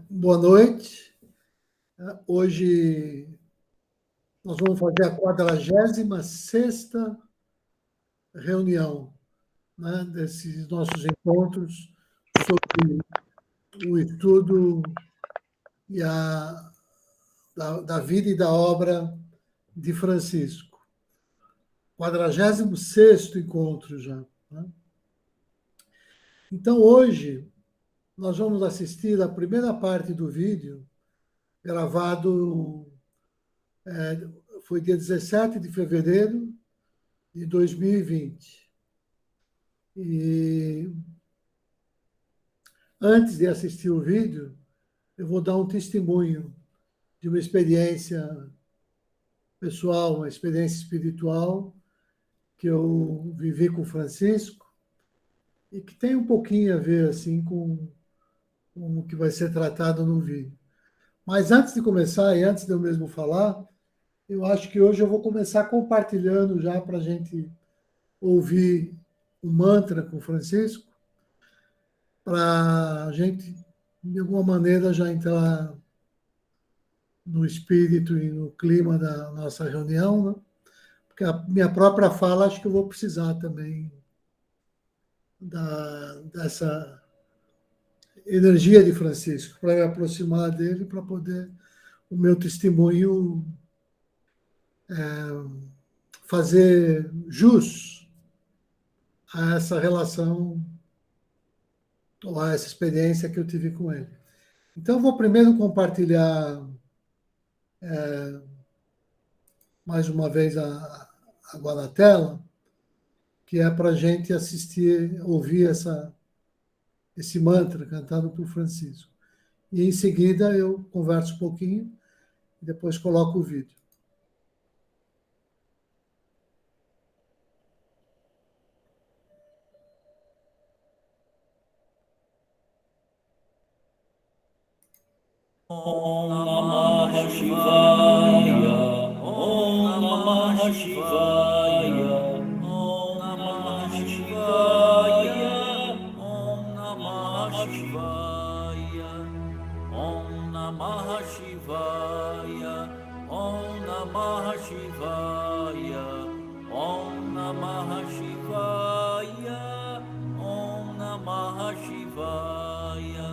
Boa noite. Hoje nós vamos fazer a 46ª reunião, né, desses nossos encontros sobre o estudo da vida e da obra de Francisco. 46º encontro já. Né? Então, hoje, nós vamos assistir a primeira parte do vídeo, gravado, foi dia 17 de fevereiro de 2020. E antes de assistir o vídeo, eu vou dar um testemunho de uma experiência pessoal, uma experiência espiritual que eu vivi com o Francisco e que tem um pouquinho a ver assim com o que vai ser tratado no vídeo. Mas antes de começar e antes de eu mesmo falar, eu acho que hoje eu vou começar compartilhando já para a gente ouvir o mantra com o Francisco, para a gente, de alguma maneira, já entrar no espírito e no clima da nossa reunião, né? Porque a minha própria fala, acho que eu vou precisar também dessa energia de Francisco, para me aproximar dele, para poder o meu testemunho fazer jus a essa relação ou a essa experiência que eu tive com ele. Então, eu vou primeiro compartilhar mais uma vez agora a tela, que é para a gente assistir, ouvir esse mantra cantado por Francisco. E em seguida eu converso um pouquinho e depois coloco o vídeo. Om Namah Shivaya, Om Namah Shivaya, Om Namah Shivaya, Om Namah Shivaya, Om Namah Shivaya, Om Namah Shivaya, Om Namah Shivaya, Om Namah Shivaya.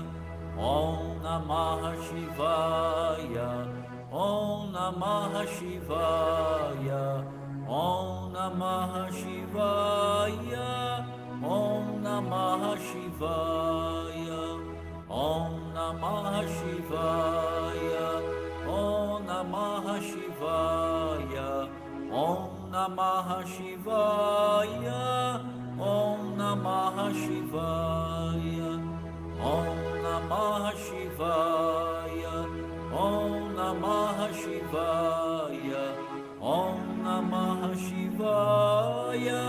Om Namah Shivaya, Om Namah Shivaya, Om Namah Shivaya, Om Namah Shivaya, Om Namah Shivaya, Om Namah Shivaya, Om Namah Shivaya, Om Namah Shivaya. Om Namah Shivaya, Om Namah Shivaya, Om Namah Shivaya, Om Namah Shivaya,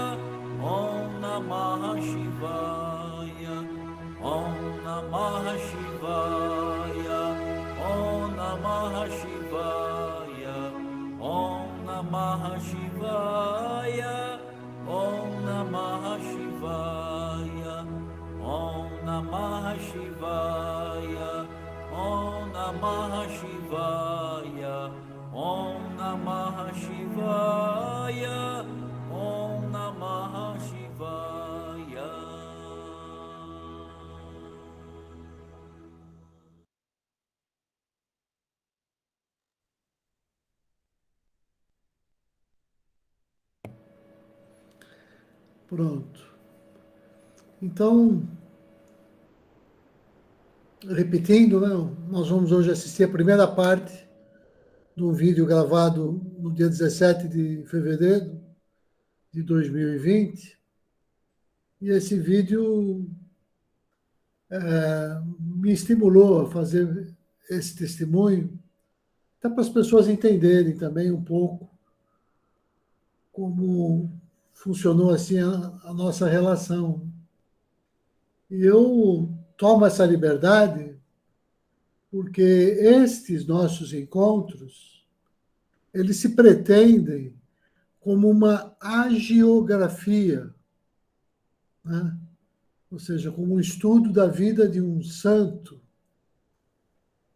Om Namah Shivaya, Om Namah Shivaya, Om Namah Shivaya, Om Namah Shivaya. Om Namah Shivaya, Om Namah Shivaya, Om Namah Shivaya, Om Namah Shivaya. Pronto. Então, repetindo, né, nós vamos hoje assistir a primeira parte de um vídeo gravado no dia 17 de fevereiro de 2020. E esse vídeo me estimulou a fazer esse testemunho, até para as pessoas entenderem também um pouco como funcionou assim a nossa relação. E eu tomo essa liberdade porque estes nossos encontros, eles se pretendem como uma agiografia, né, ou seja, como um estudo da vida de um santo,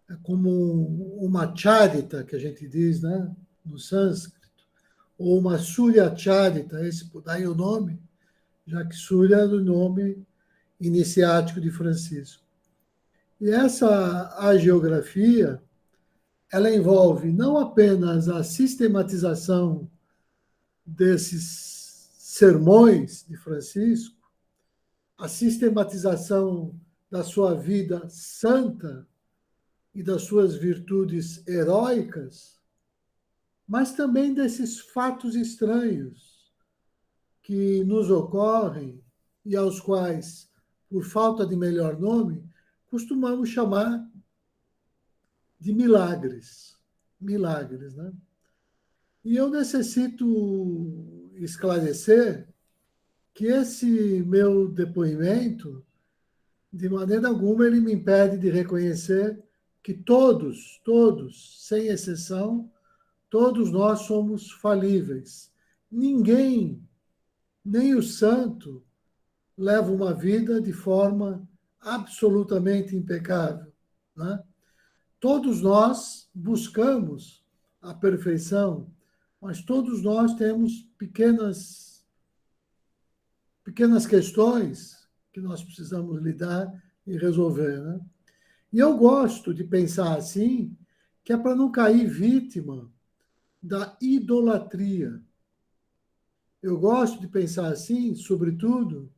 é como uma charita, que a gente diz, né, no sânscrito, ou uma Surya Charita, esse daí o nome, já que Surya é o nome iniciático de Francisco. E essa hagiografia, ela envolve não apenas a sistematização desses sermões de Francisco, a sistematização da sua vida santa e das suas virtudes heróicas, mas também desses fatos estranhos que nos ocorrem e aos quais, por falta de melhor nome, costumamos chamar de milagres. Milagres, né? E eu necessito esclarecer que esse meu depoimento, de maneira alguma, ele me impede de reconhecer que todos, sem exceção, todos nós somos falíveis. Ninguém, nem o santo, leva uma vida de forma absolutamente impecável, né? Todos nós buscamos a perfeição, mas todos nós temos pequenas questões que nós precisamos lidar e resolver, né? E eu gosto de pensar assim, que é para não cair vítima da idolatria. Eu gosto de pensar assim, sobretudo,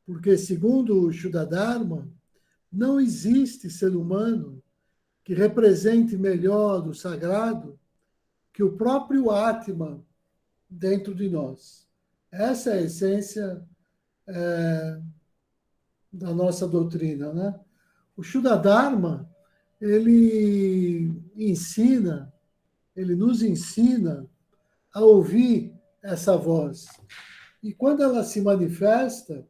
porque, segundo o Shuddha-dharma, não existe ser humano que represente melhor o sagrado que o próprio Atma dentro de nós. Essa é a essência da nossa doutrina, né? O Shuddha-dharma, ele nos ensina a ouvir essa voz. E quando ela se manifesta,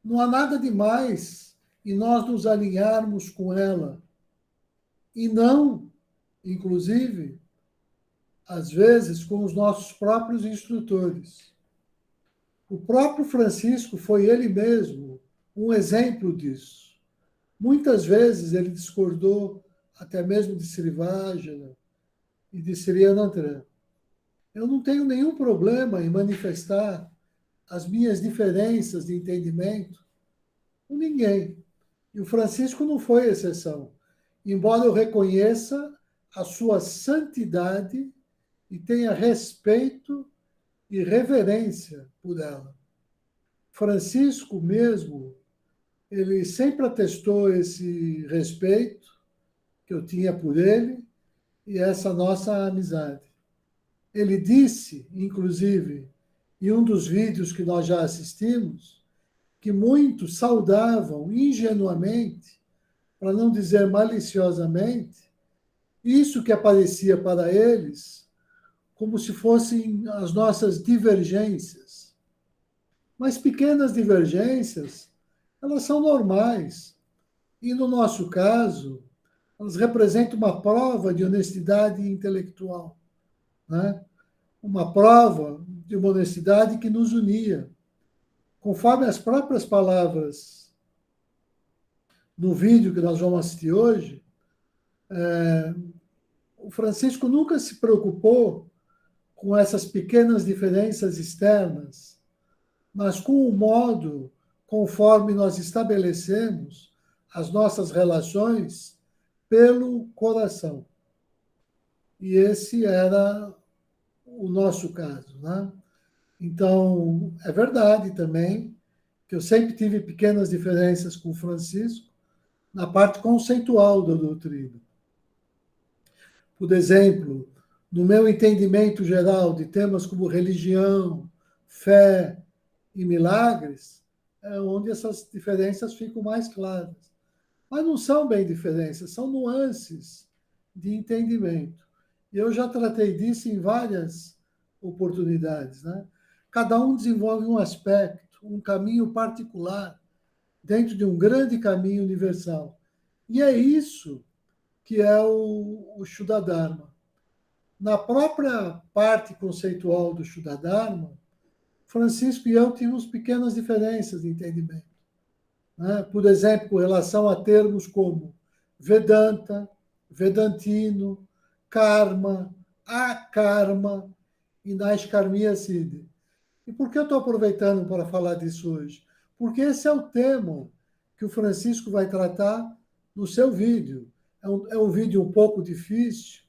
não há nada de mais em nós nos alinharmos com ela. E não, inclusive, às vezes, com os nossos próprios instrutores. O próprio Francisco foi ele mesmo um exemplo disso. Muitas vezes ele discordou até mesmo de Srivajana e de Sri Anantara. Eu não tenho nenhum problema em manifestar as minhas diferenças de entendimento com ninguém. E o Francisco não foi exceção. Embora eu reconheça a sua santidade e tenha respeito e reverência por ela. Francisco mesmo, ele sempre atestou esse respeito que eu tinha por ele e essa nossa amizade. Ele disse, inclusive, em um dos vídeos que nós já assistimos, que muitos saudavam ingenuamente, para não dizer maliciosamente, isso que aparecia para eles como se fossem as nossas divergências. Mas pequenas divergências, elas são normais. E, no nosso caso, elas representam uma prova de honestidade intelectual, né? Uma prova de uma honestidade que nos unia. Conforme as próprias palavras no vídeo que nós vamos assistir hoje, o Francisco nunca se preocupou com essas pequenas diferenças externas, mas com o modo conforme nós estabelecemos as nossas relações pelo coração. E esse era o nosso caso, né? Então, é verdade também que eu sempre tive pequenas diferenças com o Francisco na parte conceitual da doutrina. Por exemplo, no meu entendimento geral de temas como religião, fé e milagres, é onde essas diferenças ficam mais claras. Mas não são bem diferenças, são nuances de entendimento. E eu já tratei disso em várias oportunidades, né? Cada um desenvolve um aspecto, um caminho particular, dentro de um grande caminho universal. E é isso que é o Shuddha-dharma. Na própria parte conceitual do Shuddha-dharma, Francisco e eu tínhamos pequenas diferenças de entendimento, né? Por exemplo, com relação a termos como Vedanta, Vedantino, Karma, Akarma e Naiskarmiya Siddhi. E por que eu estou aproveitando para falar disso hoje? Porque esse é o tema que o Francisco vai tratar no seu vídeo. É um vídeo um pouco difícil,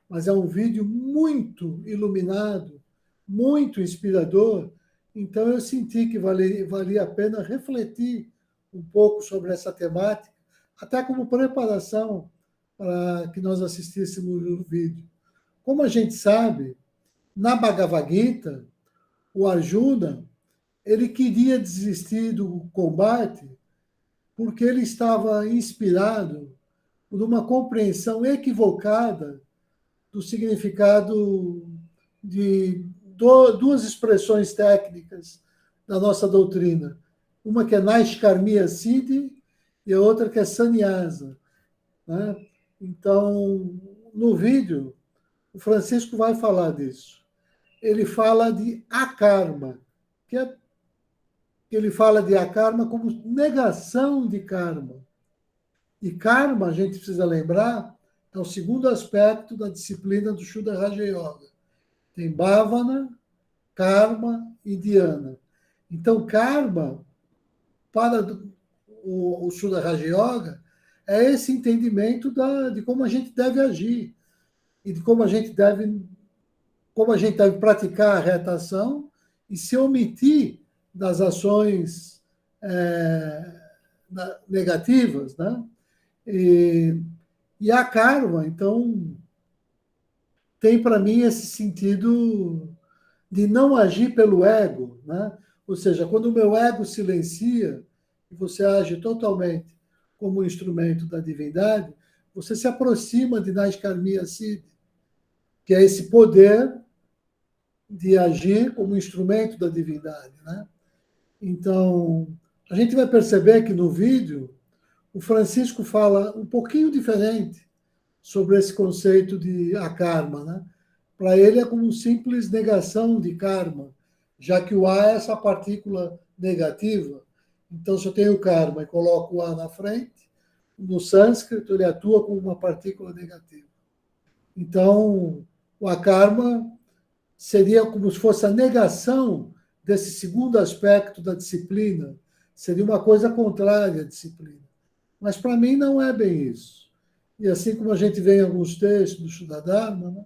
mas é um vídeo muito iluminado, muito inspirador. Então, eu senti que valia a pena refletir um pouco sobre essa temática, até como preparação para que nós assistíssemos o vídeo. Como a gente sabe, na Bhagavad Gita, o Arjuna, ele queria desistir do combate porque ele estava inspirado por uma compreensão equivocada do significado de duas expressões técnicas da nossa doutrina. Uma que é Naiskarmiya Siddhi e a outra que é Sannyasa, né? Então, no vídeo, o Francisco vai falar disso. Ele fala de akarma, ele fala de akarma como negação de karma. E karma, a gente precisa lembrar, é o segundo aspecto da disciplina do Shuddha Raja Yoga. Tem bhavana, karma e dhyana. Então, karma, para o Shuddha Raja Yoga, é esse entendimento de como a gente deve agir e de como a gente deve praticar a reta ação e se omitir das ações negativas, né? E a karma, então, tem para mim esse sentido de não agir pelo ego, né? Ou seja, quando o meu ego silencia e você age totalmente como instrumento da divindade, você se aproxima de Naiskarmiya Siddhi, que é esse poder de agir como instrumento da divindade, né? Então, a gente vai perceber que no vídeo o Francisco fala um pouquinho diferente sobre esse conceito de akarma, né? Para ele é como simples negação de karma, já que o A é essa partícula negativa. Então, se eu tenho karma e coloco o A na frente, no sânscrito ele atua como uma partícula negativa. Então, o akarma seria como se fosse a negação desse segundo aspecto da disciplina, seria uma coisa contrária à disciplina. Mas para mim não é bem isso. E assim como a gente vê em alguns textos do Shuddha Dharma, né,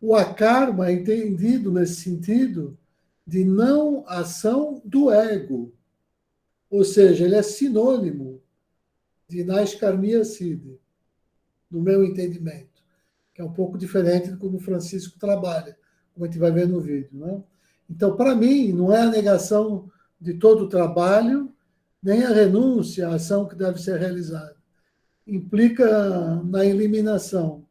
o akarma é entendido nesse sentido de não ação do ego. Ou seja, ele é sinônimo de Naiskarmiya Siddhi, no meu entendimento, que é um pouco diferente de como o Francisco trabalha, como a gente vai ver no vídeo, né? Então, para mim, não é a negação de todo o trabalho, nem a renúncia à ação que deve ser realizada. Implica na eliminação,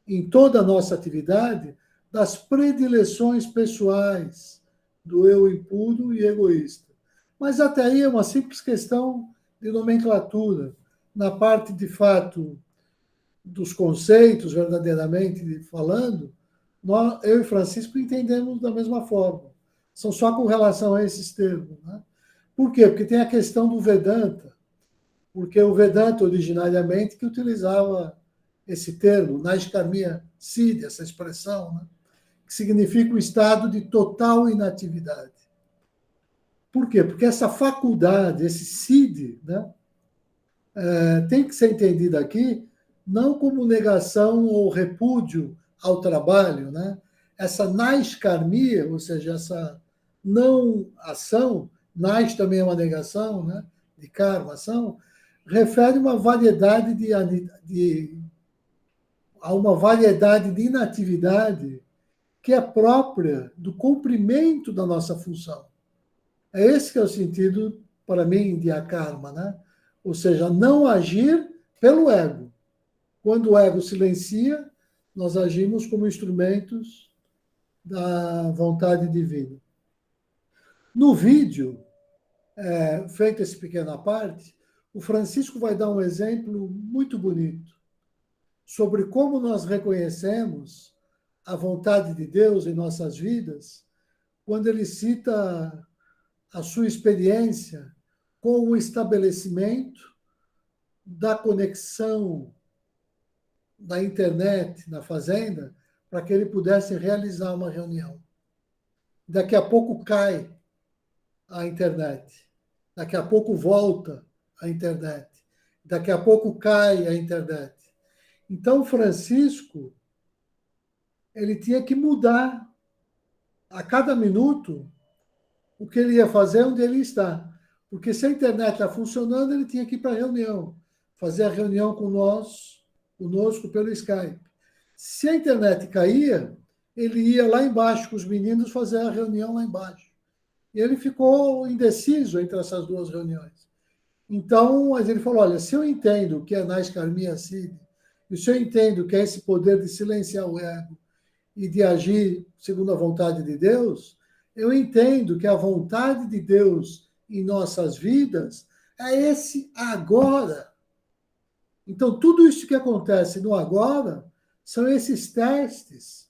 em toda a nossa atividade, das predileções pessoais do eu impuro e egoísta. Mas até aí é uma simples questão de nomenclatura. Na parte, de fato, dos conceitos, verdadeiramente falando, eu e Francisco entendemos da mesma forma. São só com relação a esses termos, né? Por quê? Porque tem a questão do Vedanta, porque o Vedanta originariamente que utilizava esse termo, Naiskarmiya Siddhi, essa expressão, né? Que significa o estado de total inatividade. Por quê? Porque essa faculdade, esse Siddhi, né, tem que ser entendida aqui não como negação ou repúdio ao trabalho, né? Essa Naiskarmiya, ou seja, essa não ação, Nais também é uma negação, né? De karma, ação, refere uma variedade a uma variedade de inatividade que é própria do cumprimento da nossa função. É esse que é o sentido, para mim, de akarma, né? Ou seja, não agir pelo ego. Quando o ego silencia, nós agimos como instrumentos da vontade divina. No vídeo, feito esse pequena parte, o Francisco vai dar um exemplo muito bonito sobre como nós reconhecemos a vontade de Deus em nossas vidas quando ele cita a sua experiência com o estabelecimento da conexão da internet na fazenda para que ele pudesse realizar uma reunião. Daqui a pouco cai a internet. Daqui a pouco volta a internet. Daqui a pouco cai a internet. Então, Francisco, ele tinha que mudar a cada minuto o que ele ia fazer, onde ele está. Porque se a internet está funcionando, ele tinha que ir para a reunião, fazer a reunião conosco pelo Skype. Se a internet caía, ele ia lá embaixo com os meninos fazer a reunião lá embaixo. E ele ficou indeciso entre essas duas reuniões. Então, ele falou, olha, se eu entendo que é Nais Karmia Siddhi, e se eu entendo que é esse poder de silenciar o ego e de agir segundo a vontade de Deus, eu entendo que a vontade de Deus em nossas vidas é esse agora. Então, tudo isso que acontece no agora são esses testes,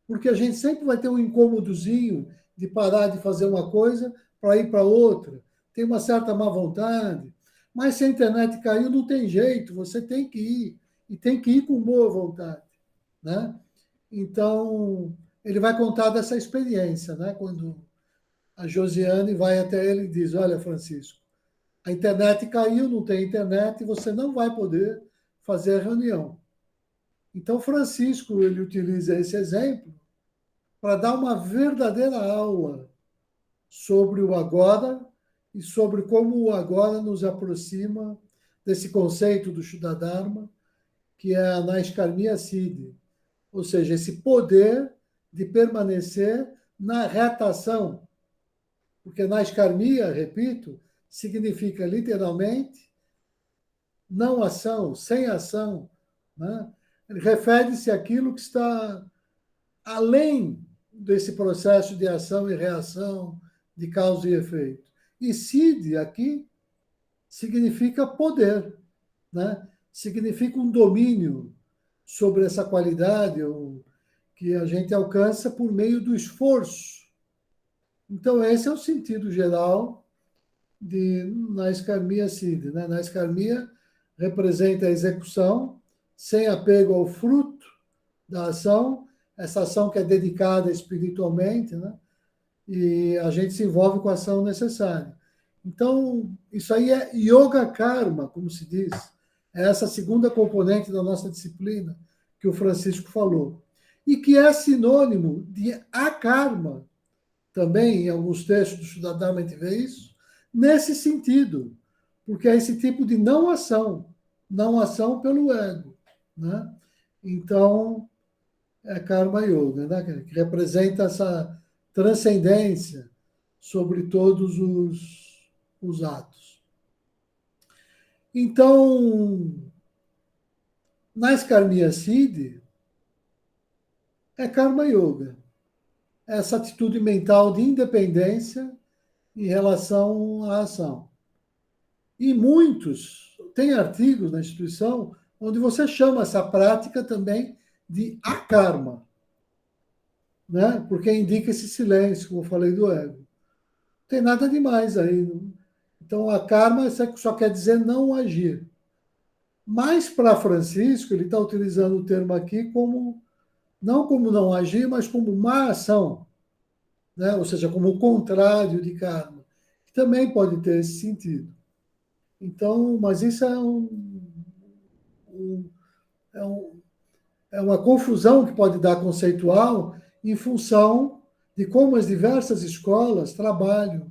porque a gente sempre vai ter um incômodozinho de parar de fazer uma coisa para ir para outra. Tem uma certa má vontade, mas se a internet caiu, não tem jeito, você tem que ir, e tem que ir com boa vontade, né? Então, ele vai contar dessa experiência, né? Quando a Josiane vai até ele e diz, olha, Francisco, a internet caiu, não tem internet, você não vai poder fazer a reunião. Então, Francisco, ele utiliza esse exemplo para dar uma verdadeira aula sobre o agora e sobre como o agora nos aproxima desse conceito do Shuddha Dharma, que é a Naiskarmia Siddhi, ou seja, esse poder de permanecer na reta ação. Porque Naiskarmia, repito, significa literalmente não ação, sem ação, né? Ele refere-se àquilo que está além desse processo de ação e reação, de causa e efeito. E Siddhi aqui significa poder, né? Significa um domínio sobre essa qualidade que a gente alcança por meio do esforço. Então, esse é o sentido geral de Naiskarmia Siddhi, né? Naiskarmia representa a execução sem apego ao fruto da ação, essa ação que é dedicada espiritualmente, né? E a gente se envolve com a ação necessária. Então, isso aí é Yoga Karma, como se diz. É essa segunda componente da nossa disciplina que o Francisco falou. E que é sinônimo de akarma. Também, em alguns textos do Shuddha Dharma, a gente vê isso, nesse sentido. Porque é esse tipo de não ação pelo ego, né? Então, é Karma Yoga, né? Que representa essa transcendência sobre todos os atos. Então, Naiskarmia Siddhi é Karma Yoga. Essa atitude mental de independência em relação à ação. E muitos, tem artigos na instituição onde você chama essa prática também de akarma, né? Porque indica esse silêncio, como eu falei, do ego. Não tem nada demais aí. Então, a karma só quer dizer não agir. Mas, para Francisco, ele está utilizando o termo aqui não como não agir, mas como má ação, né? Ou seja, como o contrário de karma, que também pode ter esse sentido. Então, mas isso é uma confusão que pode dar conceitual em função de como as diversas escolas trabalham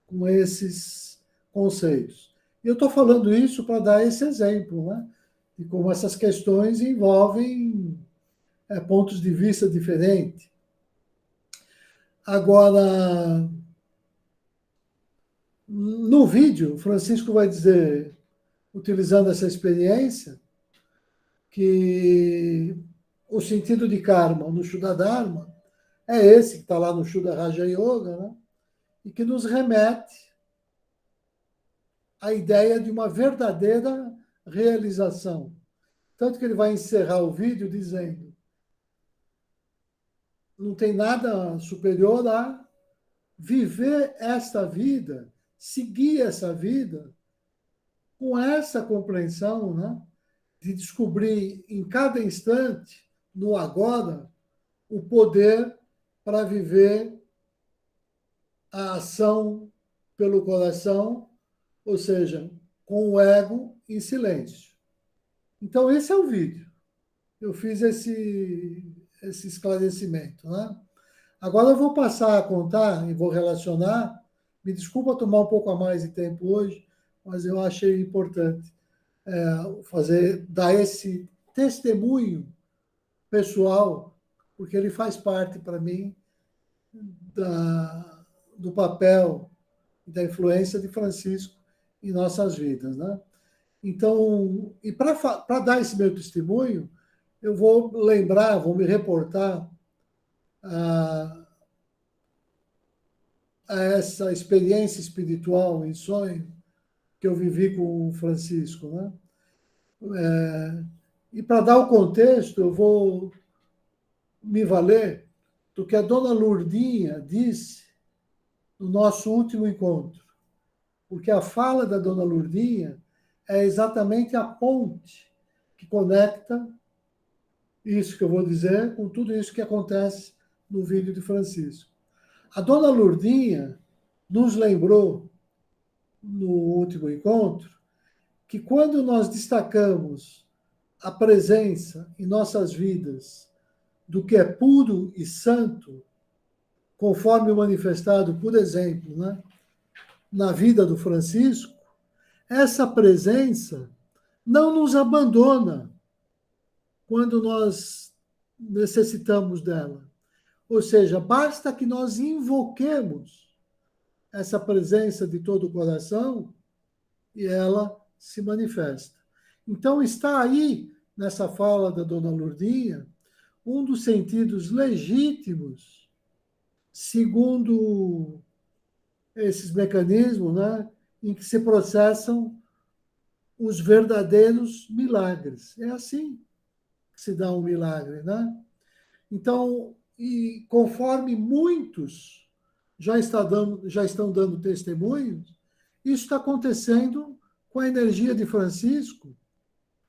com esses conceitos. E eu estou falando isso para dar esse exemplo, né? De como essas questões envolvem pontos de vista diferentes. Agora, no vídeo, Francisco vai dizer, utilizando essa experiência, que o sentido de karma no Shuddha Dharma é esse que está lá no Shuddha Raja Yoga, né? E que nos remete à ideia de uma verdadeira realização. Tanto que ele vai encerrar o vídeo dizendo: não tem nada superior a viver esta vida, seguir essa vida, com essa compreensão, né, de descobrir em cada instante, no agora, o poder para viver a ação pelo coração, ou seja, com o ego em silêncio. Então, esse é o vídeo. Eu fiz esse esclarecimento, né? Agora eu vou passar a contar e vou relacionar. Me desculpa tomar um pouco a mais de tempo hoje, mas eu achei importante dar esse testemunho pessoal, porque ele faz parte, para mim, do papel e da influência de Francisco em nossas vidas, né? Então, e para dar esse meu testemunho, eu vou lembrar, vou me reportar a essa experiência espiritual em sonho que eu vivi com o Francisco, né? E para dar o contexto, eu vou me valer do que a dona Lourdinha disse no nosso último encontro, porque a fala da dona Lourdinha é exatamente a ponte que conecta isso que eu vou dizer com tudo isso que acontece no vídeo de Francisco. A dona Lourdinha nos lembrou, no último encontro, que quando nós destacamos a presença em nossas vidas do que é puro e santo, conforme manifestado, por exemplo, né, na vida do Francisco, essa presença não nos abandona quando nós necessitamos dela. Ou seja, basta que nós invoquemos essa presença de todo o coração e ela se manifesta. Então, está aí, nessa fala da dona Lourdinha, um dos sentidos legítimos, segundo esses mecanismos, né, em que se processam os verdadeiros milagres. É assim que se dá um milagre, né? Então, e conforme muitos já estão dando testemunhos, isso está acontecendo com a energia de Francisco,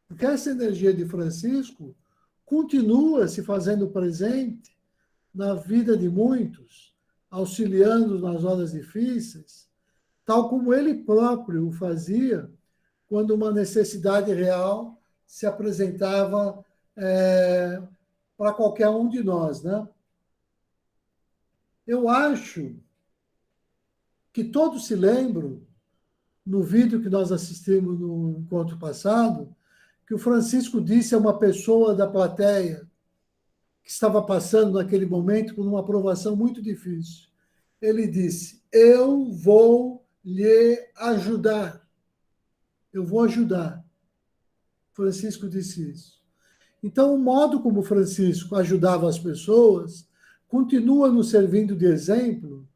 porque essa energia de Francisco continua se fazendo presente na vida de muitos, auxiliando nas horas difíceis, tal como ele próprio o fazia quando uma necessidade real se apresentava para qualquer um de nós, né? Eu acho que todos se lembram, no vídeo que nós assistimos no encontro passado, que o Francisco disse a uma pessoa da plateia que estava passando naquele momento por uma provação muito difícil. Ele disse: eu vou lhe ajudar. Eu vou ajudar. Francisco disse isso. Então, o modo como Francisco ajudava as pessoas continua nos servindo de exemplo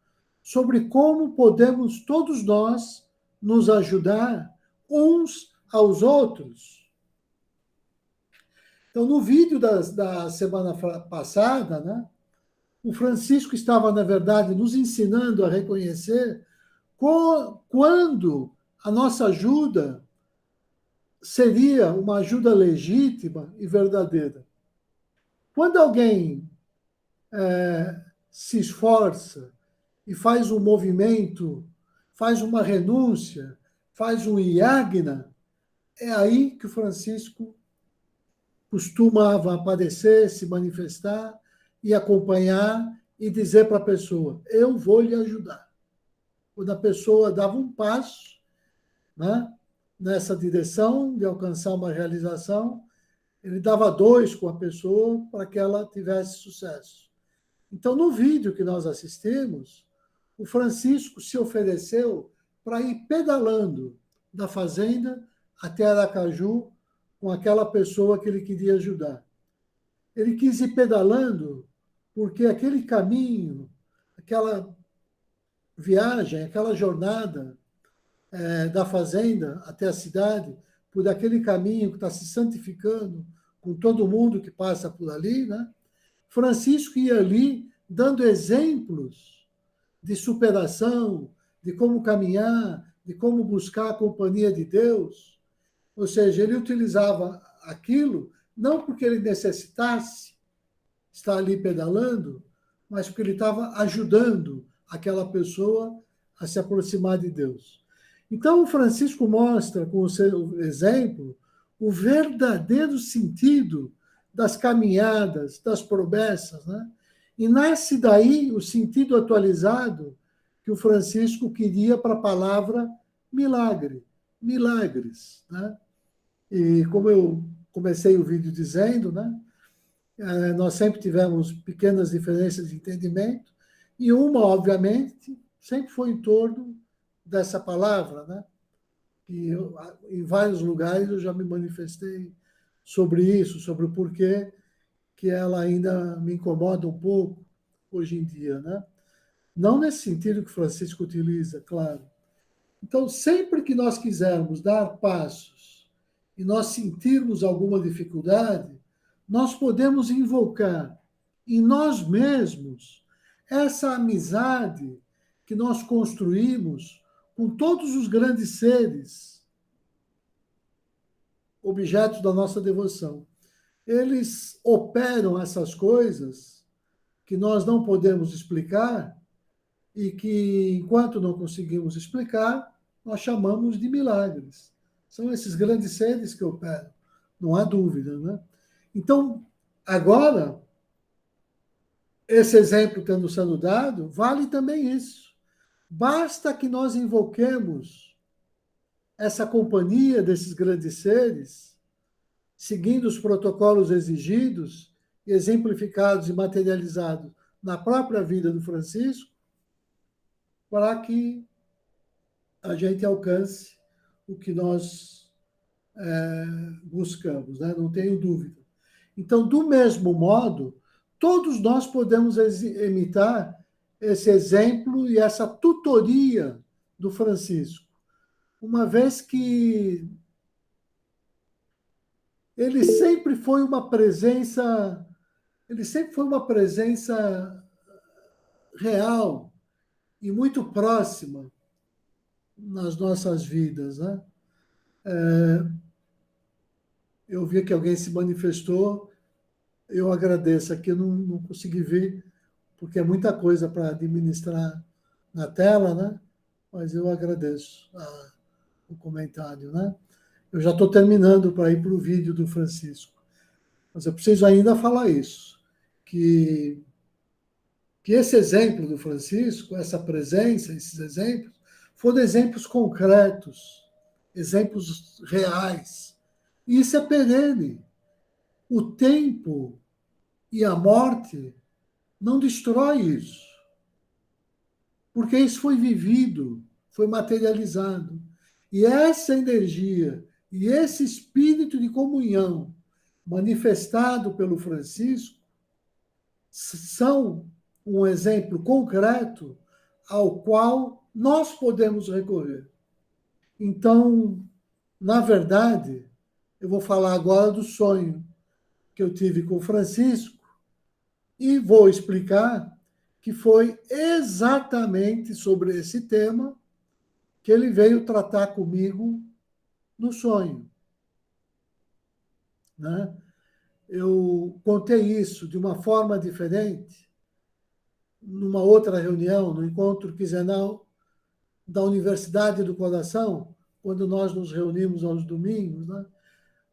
sobre como podemos todos nós nos ajudar uns aos outros. Então, no vídeo da semana passada, né, o Francisco estava, na verdade, nos ensinando a reconhecer quando a nossa ajuda seria uma ajuda legítima e verdadeira. Quando alguém se esforça e faz um movimento, faz uma renúncia, faz um yagna, é aí que o Francisco costumava aparecer, se manifestar e acompanhar e dizer para a pessoa: eu vou lhe ajudar. Quando a pessoa dava um passo, né, nessa direção de alcançar uma realização, ele dava 2 com a pessoa para que ela tivesse sucesso. Então, no vídeo que nós assistimos, o Francisco se ofereceu para ir pedalando da fazenda até Aracaju com aquela pessoa que ele queria ajudar. Ele quis ir pedalando porque aquele caminho, aquela viagem, aquela jornada da fazenda até a cidade, por aquele caminho que está se santificando com todo mundo que passa por ali, né? Francisco ia ali dando exemplos de superação, de como caminhar, de como buscar a companhia de Deus. Ou seja, ele utilizava aquilo não porque ele necessitasse estar ali pedalando, mas porque ele estava ajudando aquela pessoa a se aproximar de Deus. Então, o Francisco mostra, com o seu exemplo, o verdadeiro sentido das caminhadas, das promessas, né? E nasce daí o sentido atualizado que o Francisco queria para a palavra milagre, milagres, né? E como eu comecei o vídeo dizendo, né? Nós sempre tivemos pequenas diferenças de entendimento, e uma, obviamente, sempre foi em torno dessa palavra, né? E em vários lugares eu já me manifestei sobre isso, sobre o porquê que ela ainda me incomoda um pouco hoje em dia, né? Não nesse sentido que Francisco utiliza, claro. Então, sempre que nós quisermos dar passos e nós sentirmos alguma dificuldade, nós podemos invocar em nós mesmos essa amizade que nós construímos com todos os grandes seres, objetos da nossa devoção. Eles operam essas coisas que nós não podemos explicar e que, enquanto não conseguimos explicar, nós chamamos de milagres. São esses grandes seres que operam, não há dúvida, né? Então, agora, esse exemplo tendo sendo dado, vale também isso. Basta que nós invoquemos essa companhia desses grandes seres, seguindo os protocolos exigidos, exemplificados e materializados na própria vida do Francisco, para que a gente alcance o que nós buscamos, né? Não tenho dúvida. Então, do mesmo modo, todos nós podemos imitar esse exemplo e essa tutoria do Francisco, uma vez que ele sempre foi uma presença real e muito próxima nas nossas vidas, né? Eu vi que alguém se manifestou, eu agradeço. Aqui eu não consegui ver, porque é muita coisa para administrar na tela, né? Mas eu agradeço o comentário, né? Eu já estou terminando para ir para o vídeo do Francisco. Mas eu preciso ainda falar isso, que esse exemplo do Francisco, essa presença, esses exemplos, foram exemplos concretos, exemplos reais. E isso é perene. O tempo e a morte não destrói isso, porque isso foi vivido, foi materializado. E essa energia e esse espírito de comunhão manifestado pelo Francisco são um exemplo concreto ao qual nós podemos recorrer. Então, na verdade, eu vou falar agora do sonho que eu tive com o Francisco e vou explicar que foi exatamente sobre esse tema que ele veio tratar comigo no sonho, né? Eu contei isso de uma forma diferente numa outra reunião, no encontro quinzenal da Universidade do Coração, quando nós nos reunimos aos domingos, né?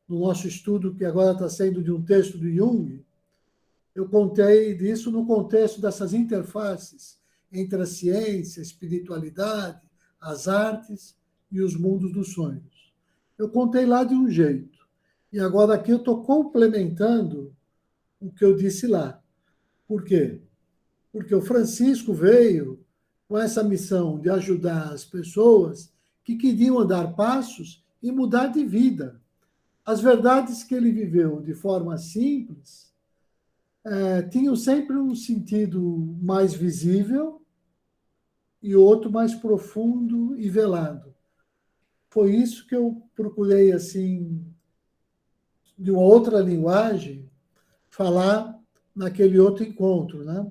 No nosso estudo, que agora está sendo de um texto do Jung. Eu contei disso no contexto dessas interfaces entre a ciência, a espiritualidade, as artes e os mundos dos sonhos. Eu contei lá de um jeito. E agora aqui eu estou complementando o que eu disse lá. Por quê? Porque o Francisco veio com essa missão de ajudar as pessoas que queriam dar passos e mudar de vida. As verdades que ele viveu de forma simples tinham sempre um sentido mais visível e outro mais profundo e velado. Foi isso que eu procurei, assim, de uma outra linguagem, falar naquele outro encontro, né?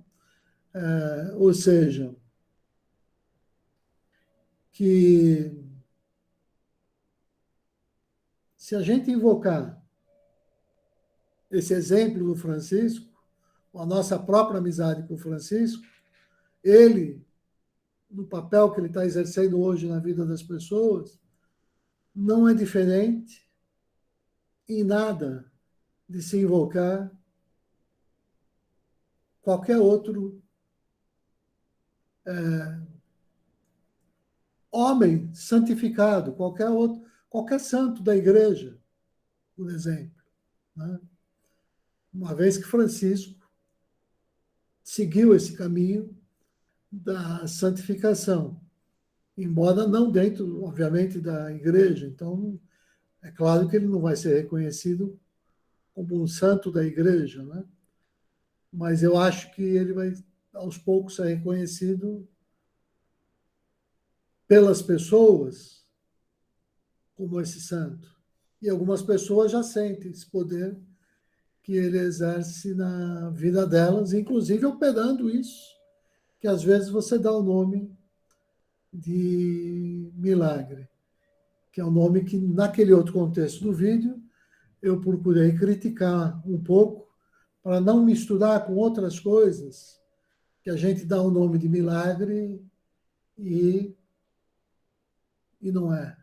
Ou seja, que se a gente invocar esse exemplo do Francisco, a nossa própria amizade com o Francisco, ele, no papel que ele está exercendo hoje na vida das pessoas, não é diferente em nada de se invocar qualquer outro homem santificado, qualquer santo da igreja, por exemplo, né? Uma vez que Francisco seguiu esse caminho da santificação, embora não dentro, obviamente, da igreja. Então, é claro que ele não vai ser reconhecido como um santo da igreja, né? Mas eu acho que ele vai, aos poucos, ser reconhecido pelas pessoas como esse santo. E algumas pessoas já sentem esse poder que ele exerce na vida delas, inclusive operando isso, que às vezes você dá o nome de milagre, que é um nome que, naquele outro contexto do vídeo, eu procurei criticar um pouco, para não misturar com outras coisas, que a gente dá o nome de milagre e não é.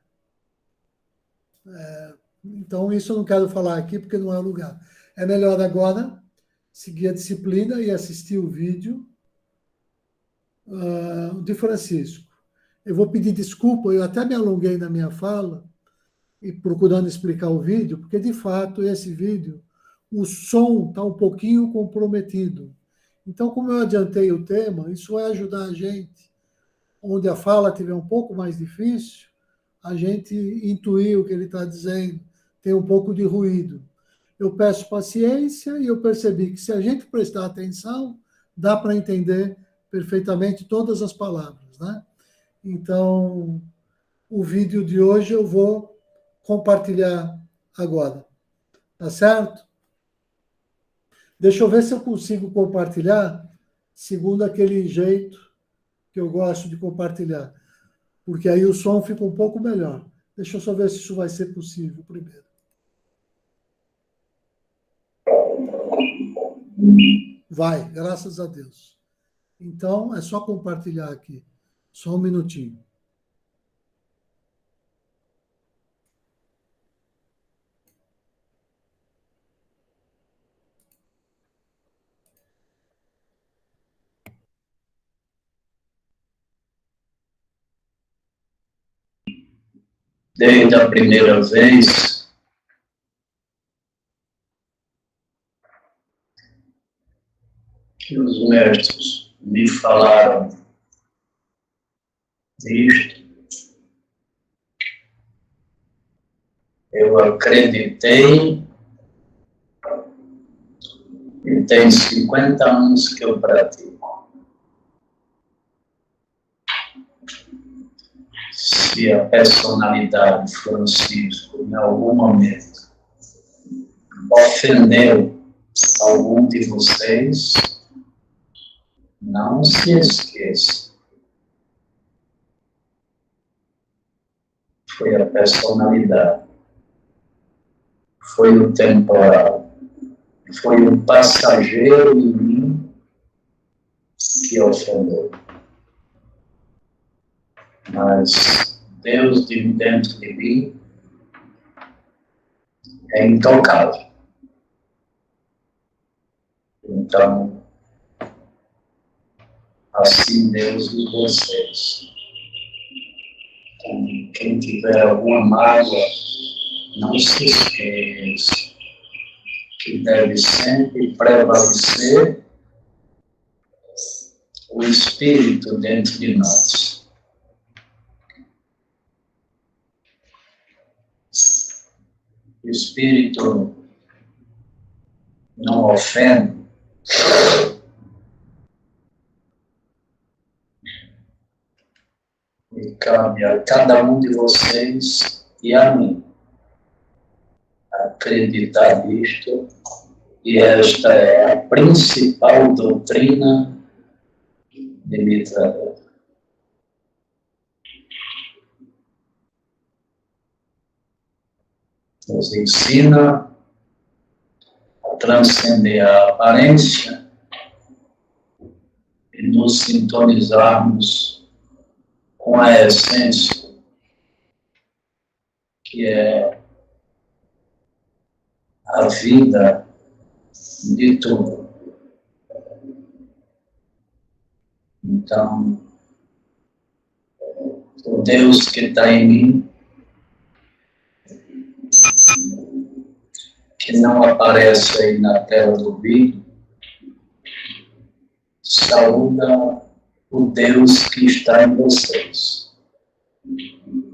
Então, isso eu não quero falar aqui, porque não é o lugar. É melhor agora seguir a disciplina e assistir o vídeo de Francisco. Eu vou pedir desculpa, eu até me alonguei na minha fala, e procurando explicar o vídeo, porque, de fato, esse vídeo, o som está um pouquinho comprometido. Então, como eu adiantei o tema, isso vai ajudar a gente, onde a fala estiver um pouco mais difícil, a gente intuir o que ele está dizendo, tem um pouco de ruído. Eu peço paciência e eu percebi que, se a gente prestar atenção, dá para entender perfeitamente todas as palavras, né? Então, o vídeo de hoje eu vou compartilhar agora. Tá certo? Deixa eu ver se eu consigo compartilhar segundo aquele jeito que eu gosto de compartilhar, porque aí o som fica um pouco melhor. Deixa eu só ver se isso vai ser possível primeiro. Vai, graças a Deus. Então, é só compartilhar aqui. Só um minutinho. Desde a primeira vez que os mestres me falaram disto, eu acreditei, e tem 50 anos que eu pratico. Se a personalidade Francisco, em algum momento, ofendeu algum de vocês, não se esqueça. Foi a personalidade, foi o temporal, foi o passageiro em mim que ofendeu. Mas Deus de dentro de mim é intocável. Então, assim Deus de vocês. Então, quem tiver alguma mágoa, não se esqueça que deve sempre prevalecer o Espírito dentro de nós. O Espírito não ofende, e cabe a cada um de vocês e a mim acreditar nisto, e esta é a principal doutrina de Mitra. nos ensina a transcender a aparência e nos sintonizarmos com a essência, que é a vida de tudo. Então, o Deus que está em mim, que não aparece aí na tela do vídeo, saúda o Deus que está em vocês.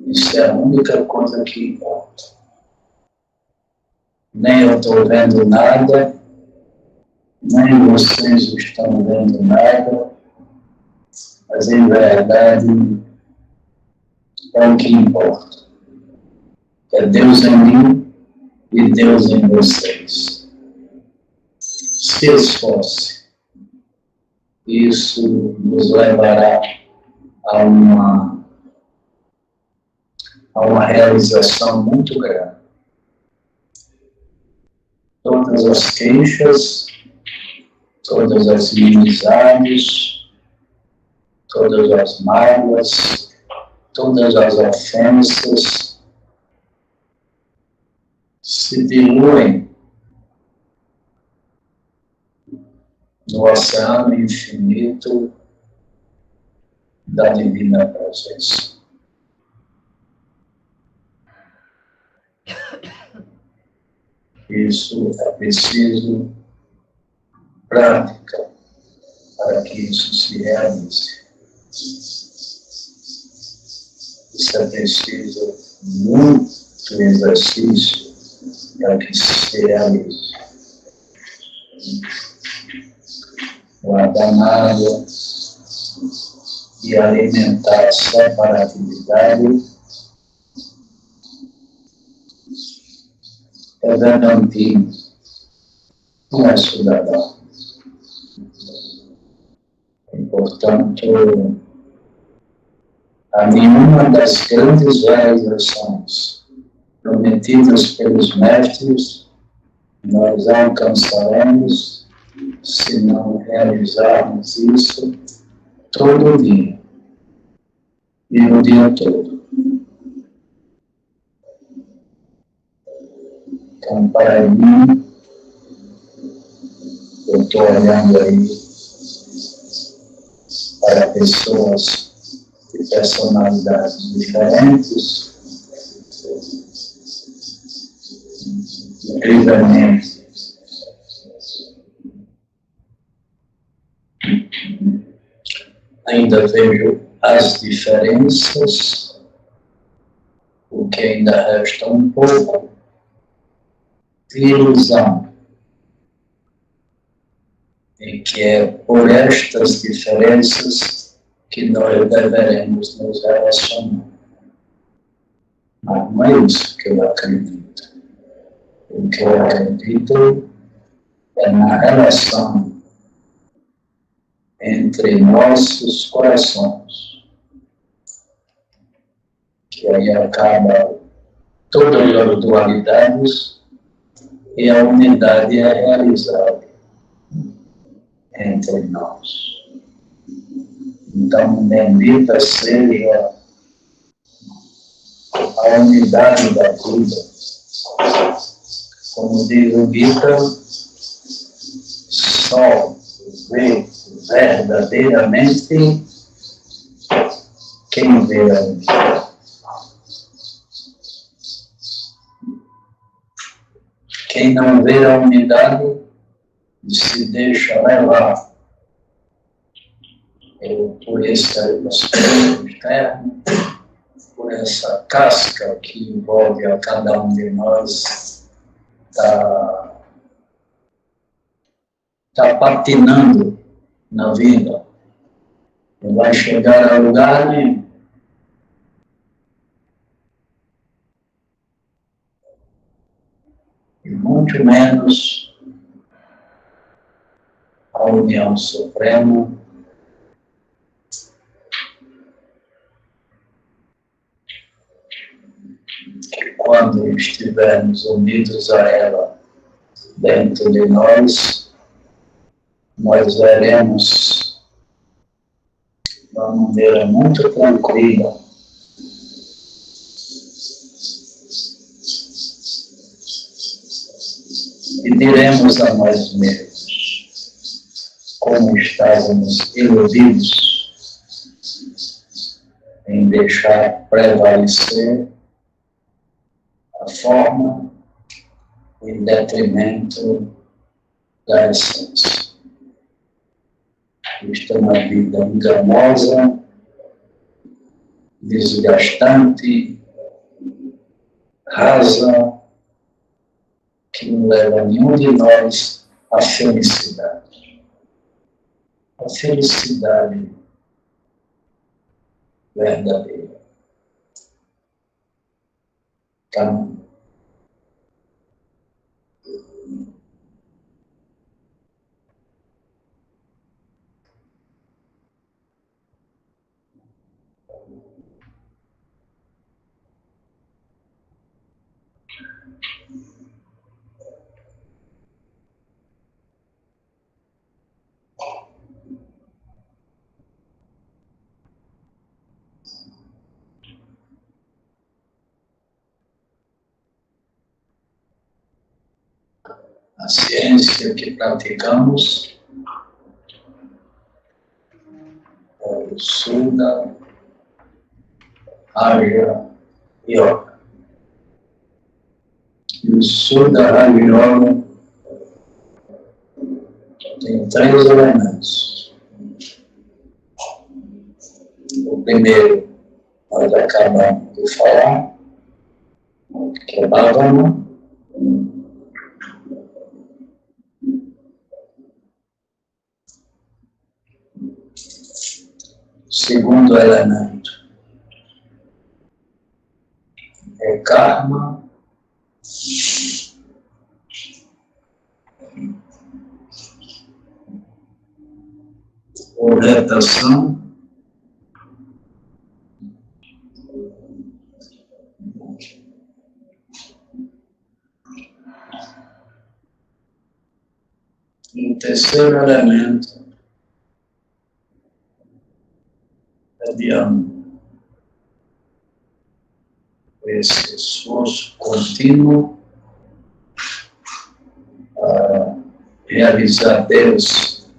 Isso é a única coisa que importa. Nem eu estou vendo nada, nem vocês estão vendo nada, mas em verdade é o que importa. É Deus em mim e Deus em vocês. Se esforce. Isso nos levará a uma realização muito grande. Todas as queixas, todas as inimizades, todas as mágoas, todas as ofensas se diluem no oceano infinito da Divina Presença. Isso é preciso prática para que isso se realize. Isso é preciso muito exercício para que isso se realize. Guardar água e alimentar a separatividade é garantir não é cidadão. E, portanto, a nenhuma das grandes realizações prometidas pelos mestres nós alcançaremos se não realizarmos isso todo dia e o dia todo. Então, para mim, eu estou olhando aí para pessoas de personalidades diferentes, incrivelmente. Ainda vejo as diferenças, o que ainda resta um pouco de ilusão, e que é por estas diferenças que nós deveremos nos relacionar. Mas não é isso que eu acredito. O que eu acredito é na relação entre nossos corações, que aí acaba todas as dualidades e a unidade é realizada entre nós. Então, bendita seja a unidade da vida. Como diz o Gita, só vê verdadeiramente quem vê a unidade. Quem não vê a unidade se deixa levar por esse aspecto externo, por essa casca que envolve a cada um de nós, está patinando na vida, não vai chegar a lugar nenhum. E muito menos a união suprema, que quando estivermos unidos a ela dentro de nós, nós veremos de uma maneira muito tranquila e diremos a nós mesmos como estávamos iludidos em deixar prevalecer a forma em detrimento da essência. Isto é uma vida enganosa, desgastante, rasa, que não leva nenhum de nós à felicidade. A felicidade verdadeira. Então, a ciência que praticamos é o Suda Raja Yoga. E o Suda Raja Yoga tem 3 elementos. O primeiro, nós acabamos de falar, que é Bhavana. Segundo elemento é karma. Orientação. E o terceiro elemento é Dhyana. Esse esforço contínuo para realizar Deus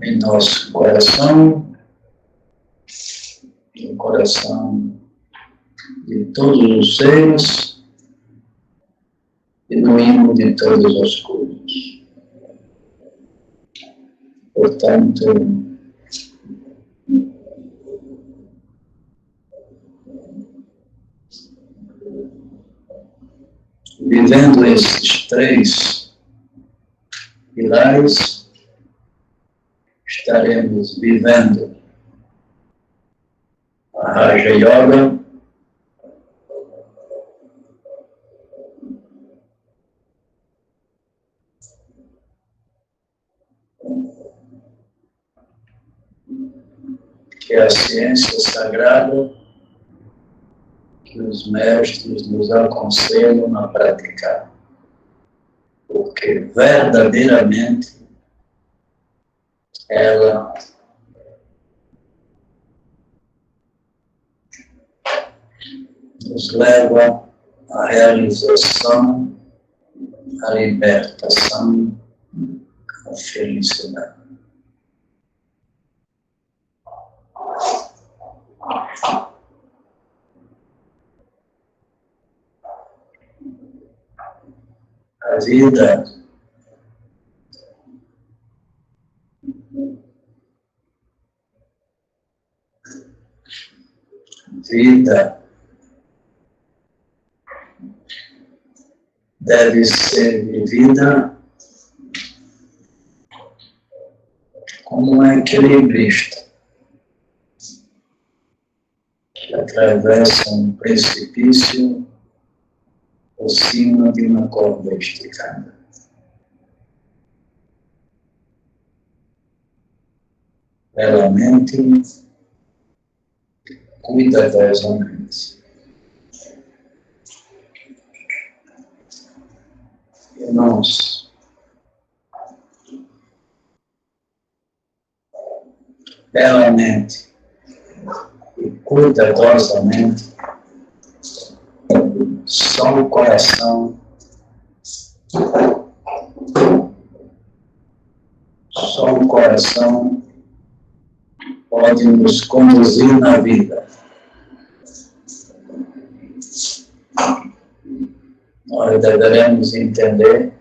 em nosso coração, no coração de todos os seres e no ímã de todas as coisas. Portanto, vivendo esses 3 pilares, estaremos vivendo a Raja Yoga, que é a ciência sagrada que os mestres nos aconselham a praticar. Porque verdadeiramente ela nos leva à realização, à libertação, à felicidade. A vida deve ser vivida como um equilibrista que atravessa um precipício por cima de uma corda esticada. Belamente, cuidadosamente. Irmãos, belamente e cuidadosamente, só o coração, pode nos conduzir na vida. Nós deveremos entender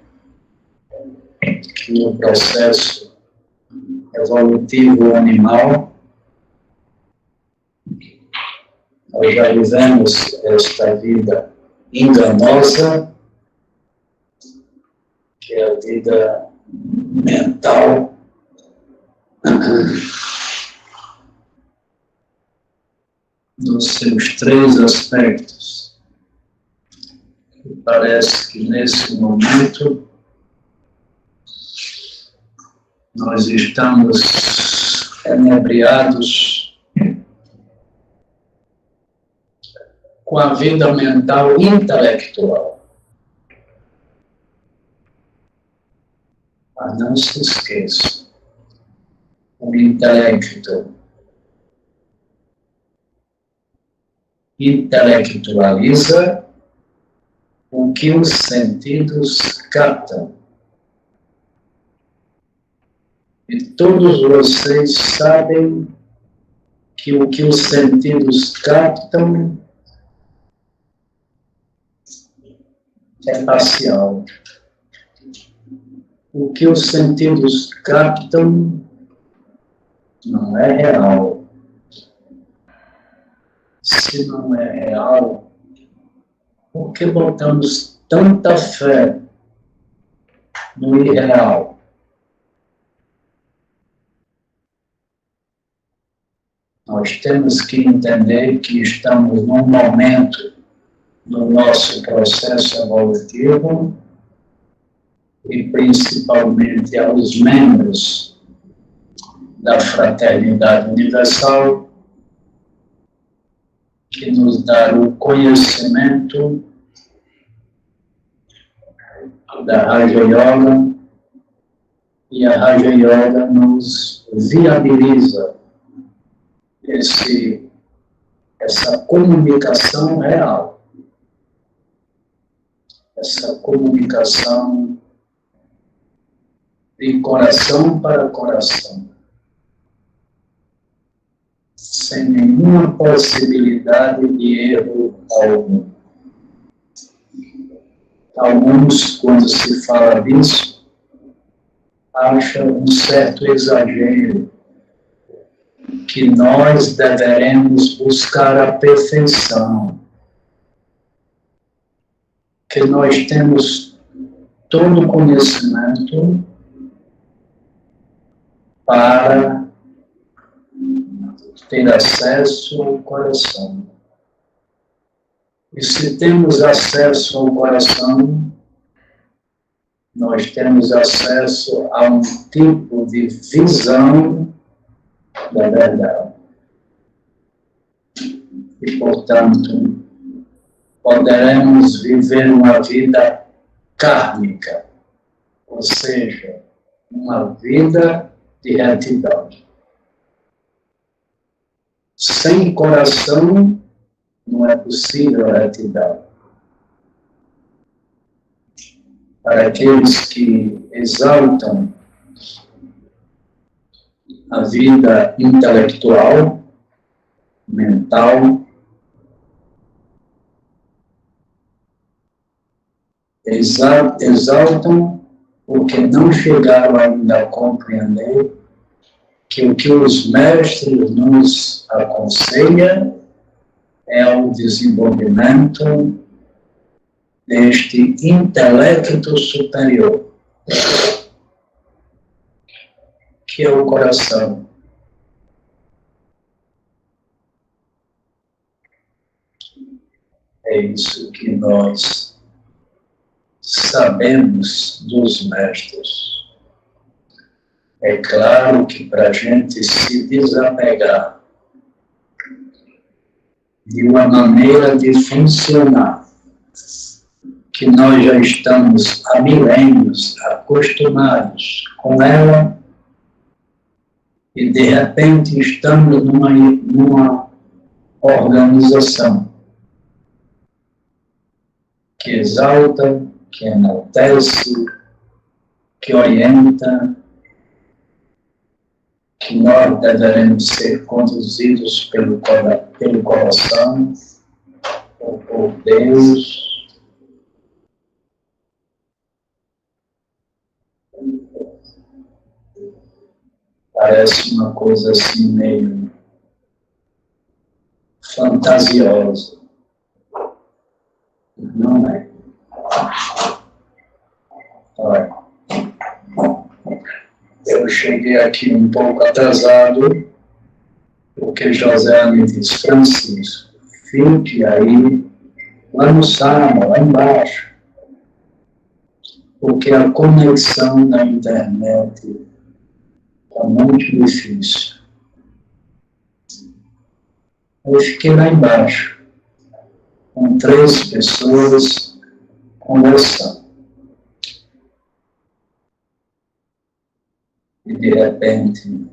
que no processo evolutivo animal, nós já vivemos esta vida enganosa, que é a vida mental, nos seus 3 aspectos. E parece que nesse momento nós estamos enebriados com a vida mental intelectual. Mas não se esqueça, o intelecto intelectualiza o que os sentidos captam. E todos vocês sabem que o que os sentidos captam é parcial. O que os sentidos captam não é real. Se não é real, por que botamos tanta fé no irreal? Nós temos que entender que estamos num momento do nosso processo evolutivo e principalmente aos membros da Fraternidade Universal, que nos dá o conhecimento da Raja Yoga, e a Raja Yoga nos viabiliza essa comunicação real, essa comunicação de coração para coração, sem nenhuma possibilidade de erro algum. Alguns, quando se fala disso, acham um certo exagero, que nós deveremos buscar a perfeição, que nós temos todo o conhecimento para ter acesso ao coração. E se temos acesso ao coração, nós temos acesso a um tipo de visão da verdade. E, portanto, poderemos viver uma vida kármica, ou seja, uma vida de retidão. Sem coração não é possível a retidão. Para aqueles que exaltam a vida intelectual, mental, exaltam porque não chegaram ainda a compreender que o que os mestres nos aconselham é o desenvolvimento deste intelecto superior, que é o coração. É isso que nós sabemos dos mestres. É claro que para a gente se desapegar de uma maneira de funcionar que nós já estamos há milênios acostumados com ela e de repente estamos numa organização que exalta, que enaltece, que orienta, que nós deveremos ser conduzidos pelo coração, ou por Deus. Parece uma coisa assim meio fantasiosa. Não é? Olha, eu cheguei aqui um pouco atrasado, porque José me disse: Francisco, fique aí, lá no Sama, lá embaixo, porque a conexão na internet está muito difícil. Eu fiquei lá embaixo, com 3 pessoas conversando. E de repente,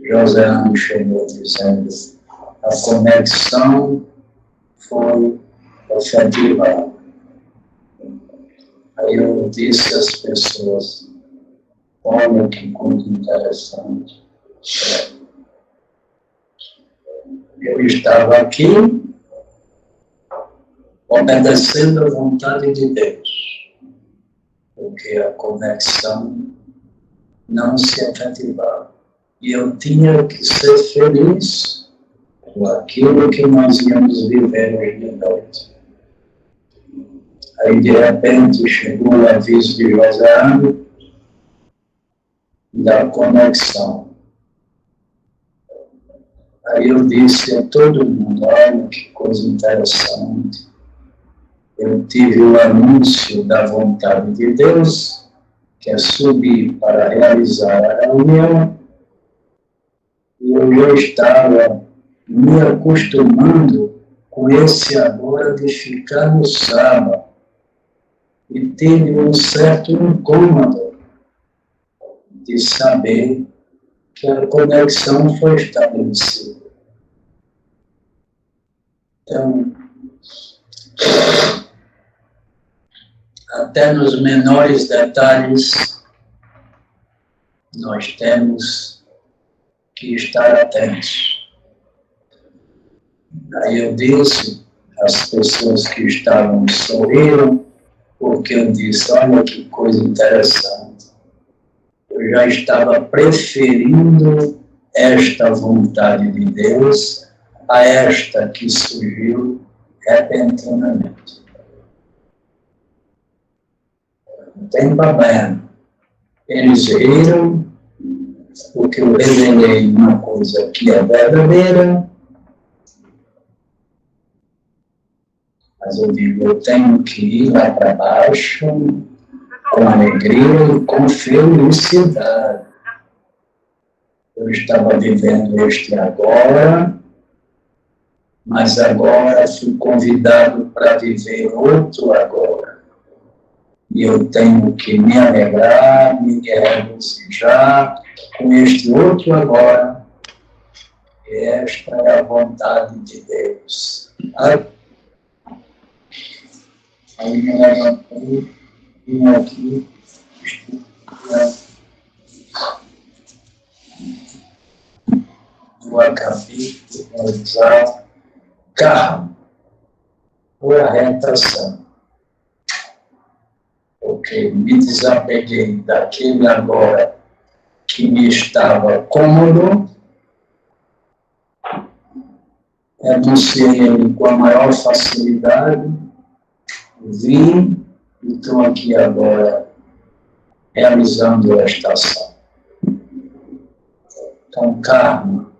José me chegou dizendo: a conexão foi efetivada. Aí eu disse às pessoas: olha que coisa interessante. Eu estava aqui obedecendo à vontade de Deus, porque a conexão não se efetivava. E eu tinha que ser feliz com aquilo que nós íamos viver hoje de noite. Aí, de repente, chegou o aviso de José da conexão. Aí eu disse a todo mundo: olha que coisa interessante. Eu tive o anúncio da vontade de Deus, que é subir para realizar a reunião, e eu já estava me acostumando com esse agora de ficar no sábado, e tive um certo incômodo de saber que a conexão foi estabelecida. Então, até nos menores detalhes, nós temos que estar atentos. Aí eu disse, as pessoas que estavam sorriram, porque eu disse: olha que coisa interessante. Eu já estava preferindo esta vontade de Deus a esta que surgiu repentinamente. Não tem problema. Eles riram, porque eu revelei uma coisa que é verdadeira, mas eu digo: eu tenho que ir lá para baixo com alegria e com felicidade. Eu estava vivendo este agora, mas agora fui convidado para viver outro agora. E eu tenho que me alegrar, me regozijar com este outro agora. E esta é a vontade de Deus. Aí me levantei, vim aqui, do acabite, realizar carro, ou orientação. Porque me desapeguei daquele agora que me estava cômodo, renunciei ele com a maior facilidade, vim e estou aqui agora realizando esta ação. Então, karma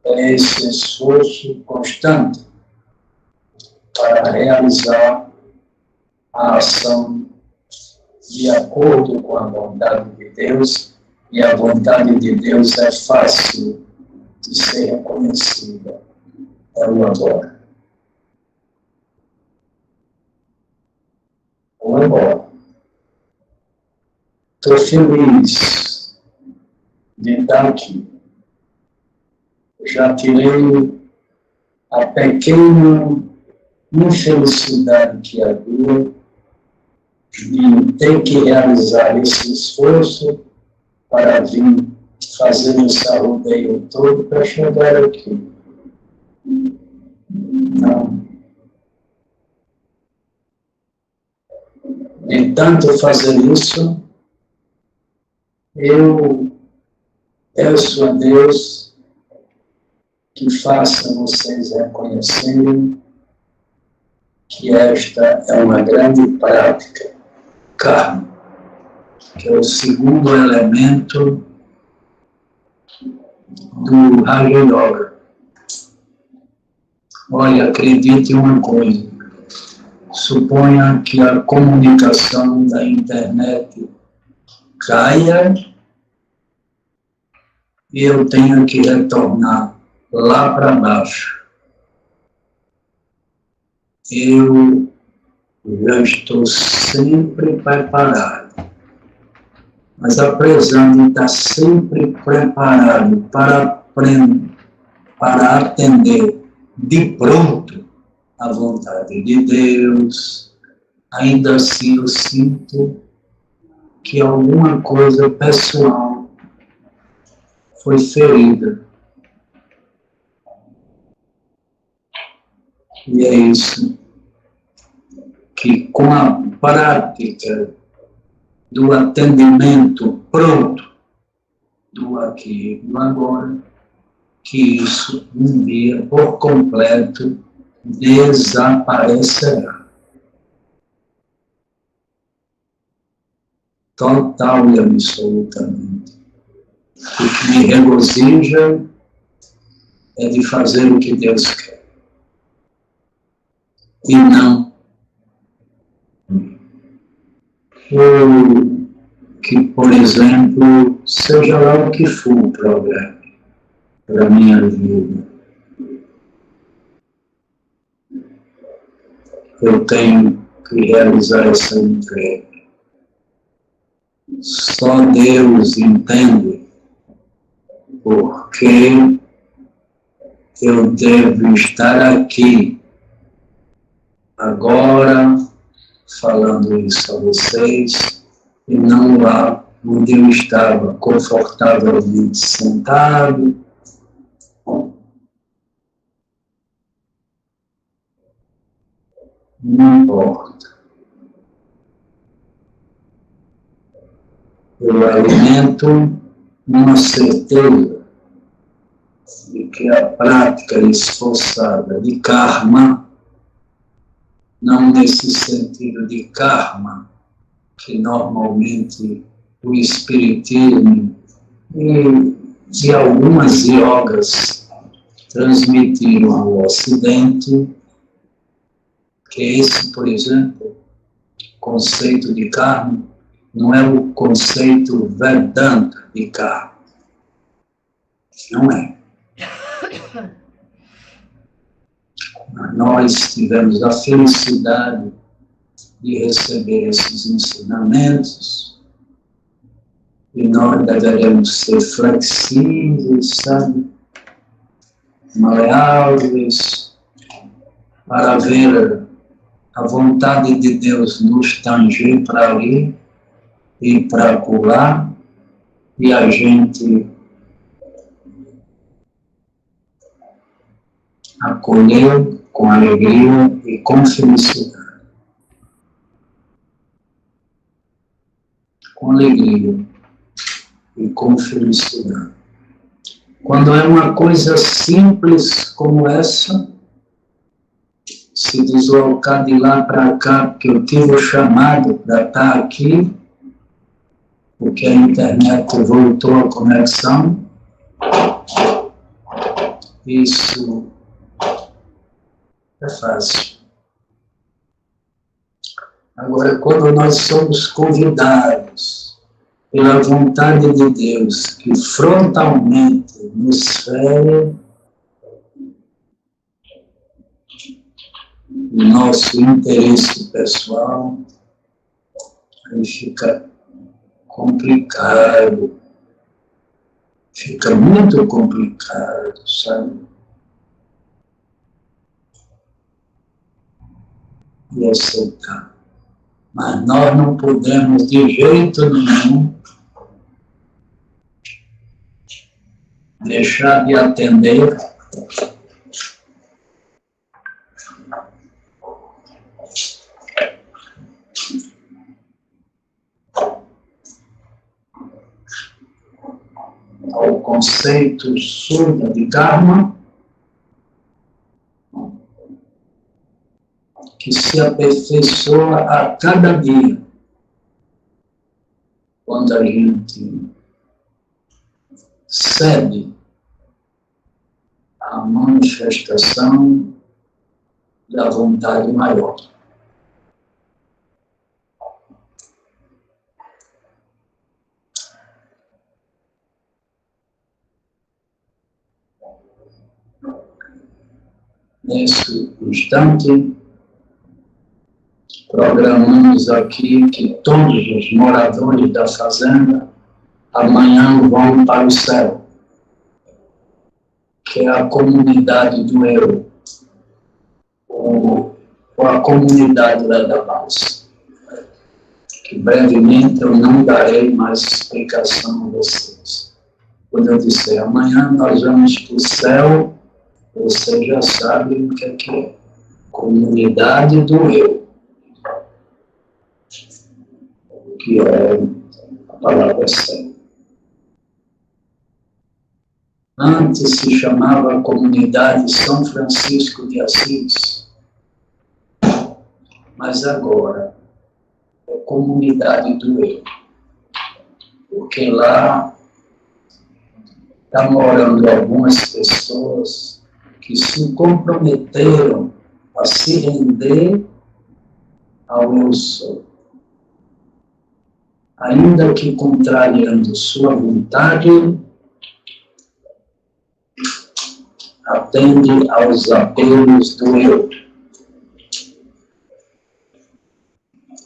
é esse esforço constante para realizar a ação de acordo com a vontade de Deus, e a vontade de Deus é fácil de ser reconhecida. É o agora. agora. Estou feliz de estar aqui. Já tirei a pequena infelicidade que havia de ter que realizar esse esforço para vir fazer esse rodeio todo para chegar aqui. Não. De tanto fazer isso, eu peço a Deus que faça vocês reconhecerem que esta é uma grande prática, karma, que é o segundo elemento do Raja Yoga. Olha, acredite em uma coisa, suponha que a comunicação da internet caia e eu tenha que retornar lá para baixo. Eu já estou sempre preparado. Mas apesar de estar sempre preparado para atender de pronto a vontade de Deus, ainda assim eu sinto que alguma coisa pessoal foi ferida. E é isso que, com a prática do atendimento pronto, do aqui e do agora, que isso um dia por completo desaparecerá. Total e absolutamente. O que me regozija é de fazer o que Deus quer. E não que, por exemplo, seja lá o que for o problema para a minha vida. Eu tenho que realizar essa entrega. Só Deus entende porque eu devo estar aqui agora falando isso a vocês e não lá onde eu estava confortavelmente sentado. Não importa. Eu alimento uma certeza de que a prática esforçada de karma, não nesse sentido de karma, que normalmente o espiritismo e algumas yogas transmitiram ao Ocidente, que esse, por exemplo, conceito de karma, não é o conceito Vedanta de karma. Não é. Nós tivemos a felicidade de receber esses ensinamentos e nós deveremos ser flexíveis, sabe? Maleáveis, para ver a vontade de Deus nos tanger para ali e para acolá, e a gente acolher com alegria e com felicidade. Com alegria e com felicidade. Quando é uma coisa simples como essa, se deslocar de lá para cá, porque eu tive o chamado para estar aqui, porque a internet voltou à conexão, isso é fácil. Agora, quando nós somos convidados pela vontade de Deus, que frontalmente nos fere o nosso interesse pessoal, aí fica complicado, fica muito complicado, sabe? E aceitar. Mas nós não podemos de jeito nenhum deixar de atender ao conceito Suda de Karma, que se aperfeiçoa a cada dia, quando a gente cede à manifestação da vontade maior. Nesse instante, programamos aqui que todos os moradores da fazenda amanhã vão para o céu, que é a comunidade do eu, ou a comunidade lá da base, que brevemente eu não darei mais explicação a vocês. Quando eu disser amanhã nós vamos para o céu, vocês já sabem o que é comunidade do eu, que é a palavra céu. Antes se chamava Comunidade São Francisco de Assis, mas agora é Comunidade do Eu, porque lá está morando algumas pessoas que se comprometeram a se render ao Eu Sou, ainda que contrariando sua vontade, atende aos apelos do eu,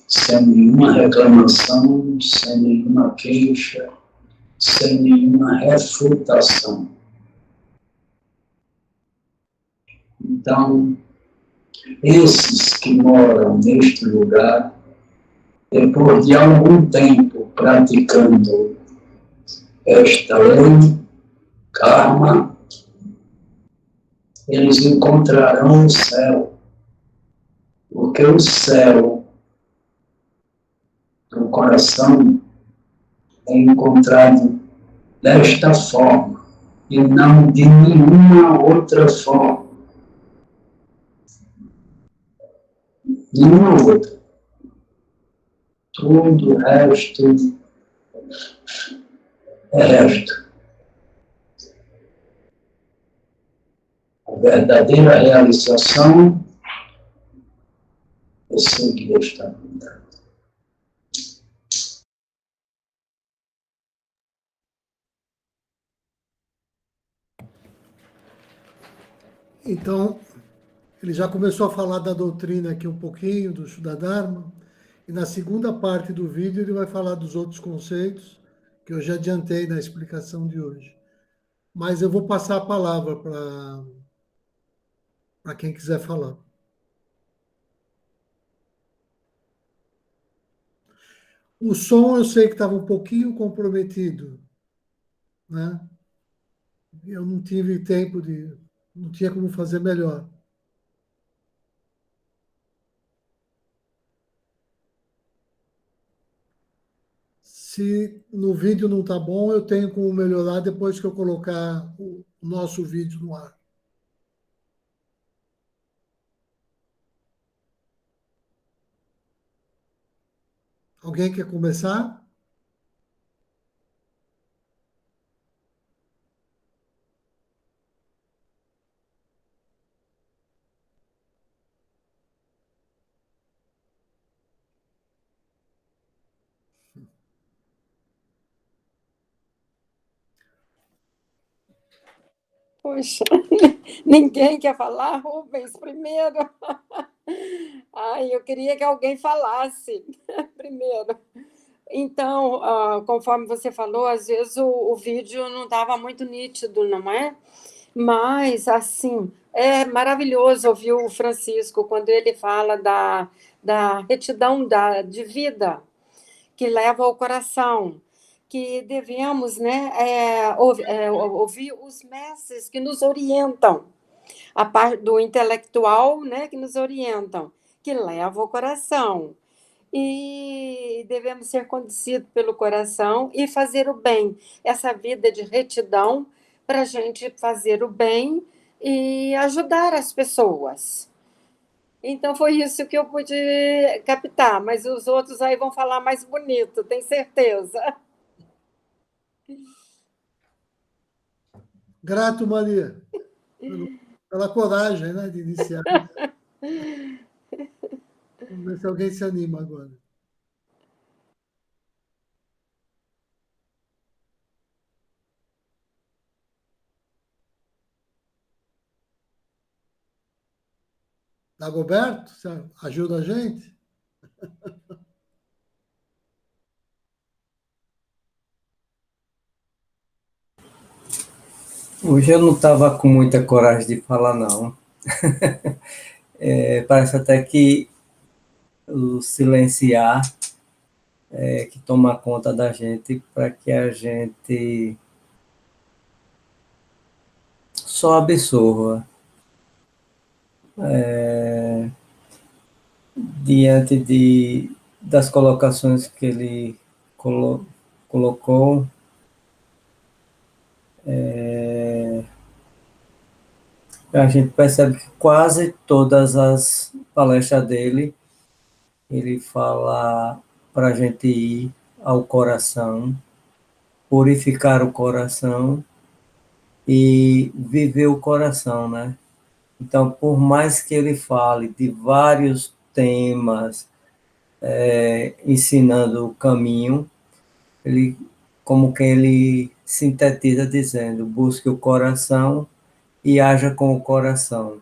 sem nenhuma reclamação, sem nenhuma queixa, sem nenhuma refutação. Então, esses que moram neste lugar, depois de algum tempo praticando esta lei, karma, eles encontrarão o céu, porque o céu do coração é encontrado desta forma e não de nenhuma outra forma. Nenhuma outra. Tudo o resto é resto. A verdadeira realização é seguir esta vontade. Então, ele já começou a falar da doutrina aqui um pouquinho, do Shuddha-dharma, e na segunda parte do vídeo ele vai falar dos outros conceitos, que eu já adiantei na explicação de hoje. Mas eu vou passar a palavra para quem quiser falar. O som eu sei que estava um pouquinho comprometido, né? Eu não tive tempo não tinha como fazer melhor. Se no vídeo não está bom, eu tenho como melhorar depois que eu colocar o nosso vídeo no ar. Alguém quer começar? Poxa, ninguém quer falar, Rubens, primeiro. Ai, eu queria que alguém falasse primeiro. Então, conforme você falou, às vezes o vídeo não estava muito nítido, não é? Mas, assim, é maravilhoso ouvir o Francisco quando ele fala da retidão de vida que leva ao coração, que devemos, né, ouvir os mestres que nos orientam, a parte do intelectual, né, que nos orientam, que leva ao coração. E devemos ser conduzidos pelo coração e fazer o bem. Essa vida de retidão para a gente fazer o bem e ajudar as pessoas. Então, foi isso que eu pude captar, mas os outros aí vão falar mais bonito, tenho certeza. Grato, Maria, pela coragem, né, de iniciar. Vamos ver se alguém se anima agora. Dagoberto, você ajuda a gente? Hoje eu não estava com muita coragem de falar, não. Parece até que o silenciar é que toma conta da gente para que a gente só absorva. Diante das colocações que ele colocou, a gente percebe que quase todas as palestras dele, ele fala para a gente ir ao coração, purificar o coração e viver o coração, né? Então, por mais que ele fale de vários temas, ensinando o caminho, ele, como que ele sintetiza dizendo, busque o coração e haja com o coração,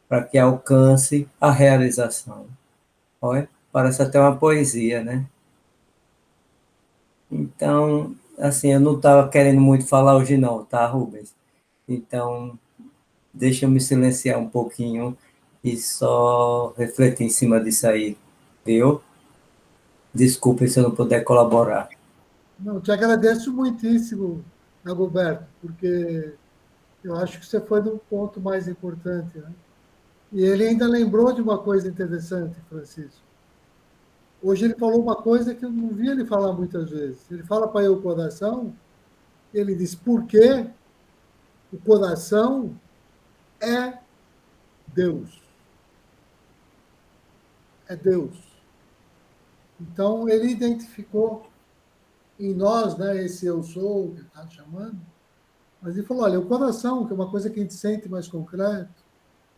para que alcance a realização. Olha, parece até uma poesia, né? Então, assim, eu não estava querendo muito falar hoje não, tá, Rubens? Então, deixa eu me silenciar um pouquinho e só refletir em cima disso aí, viu? Desculpe se eu não puder colaborar. Não, te agradeço muitíssimo, Dagoberto, porque eu acho que você foi no ponto mais importante, né? E ele ainda lembrou de uma coisa interessante, Francisco. Hoje ele falou uma coisa que eu não vi ele falar muitas vezes. Ele fala para eu o coração, ele diz, porque o coração é Deus. É Deus. Então, ele identificou em nós, né, esse eu sou, que está chamando, mas ele falou, olha, o coração, que é uma coisa que a gente sente mais concreto,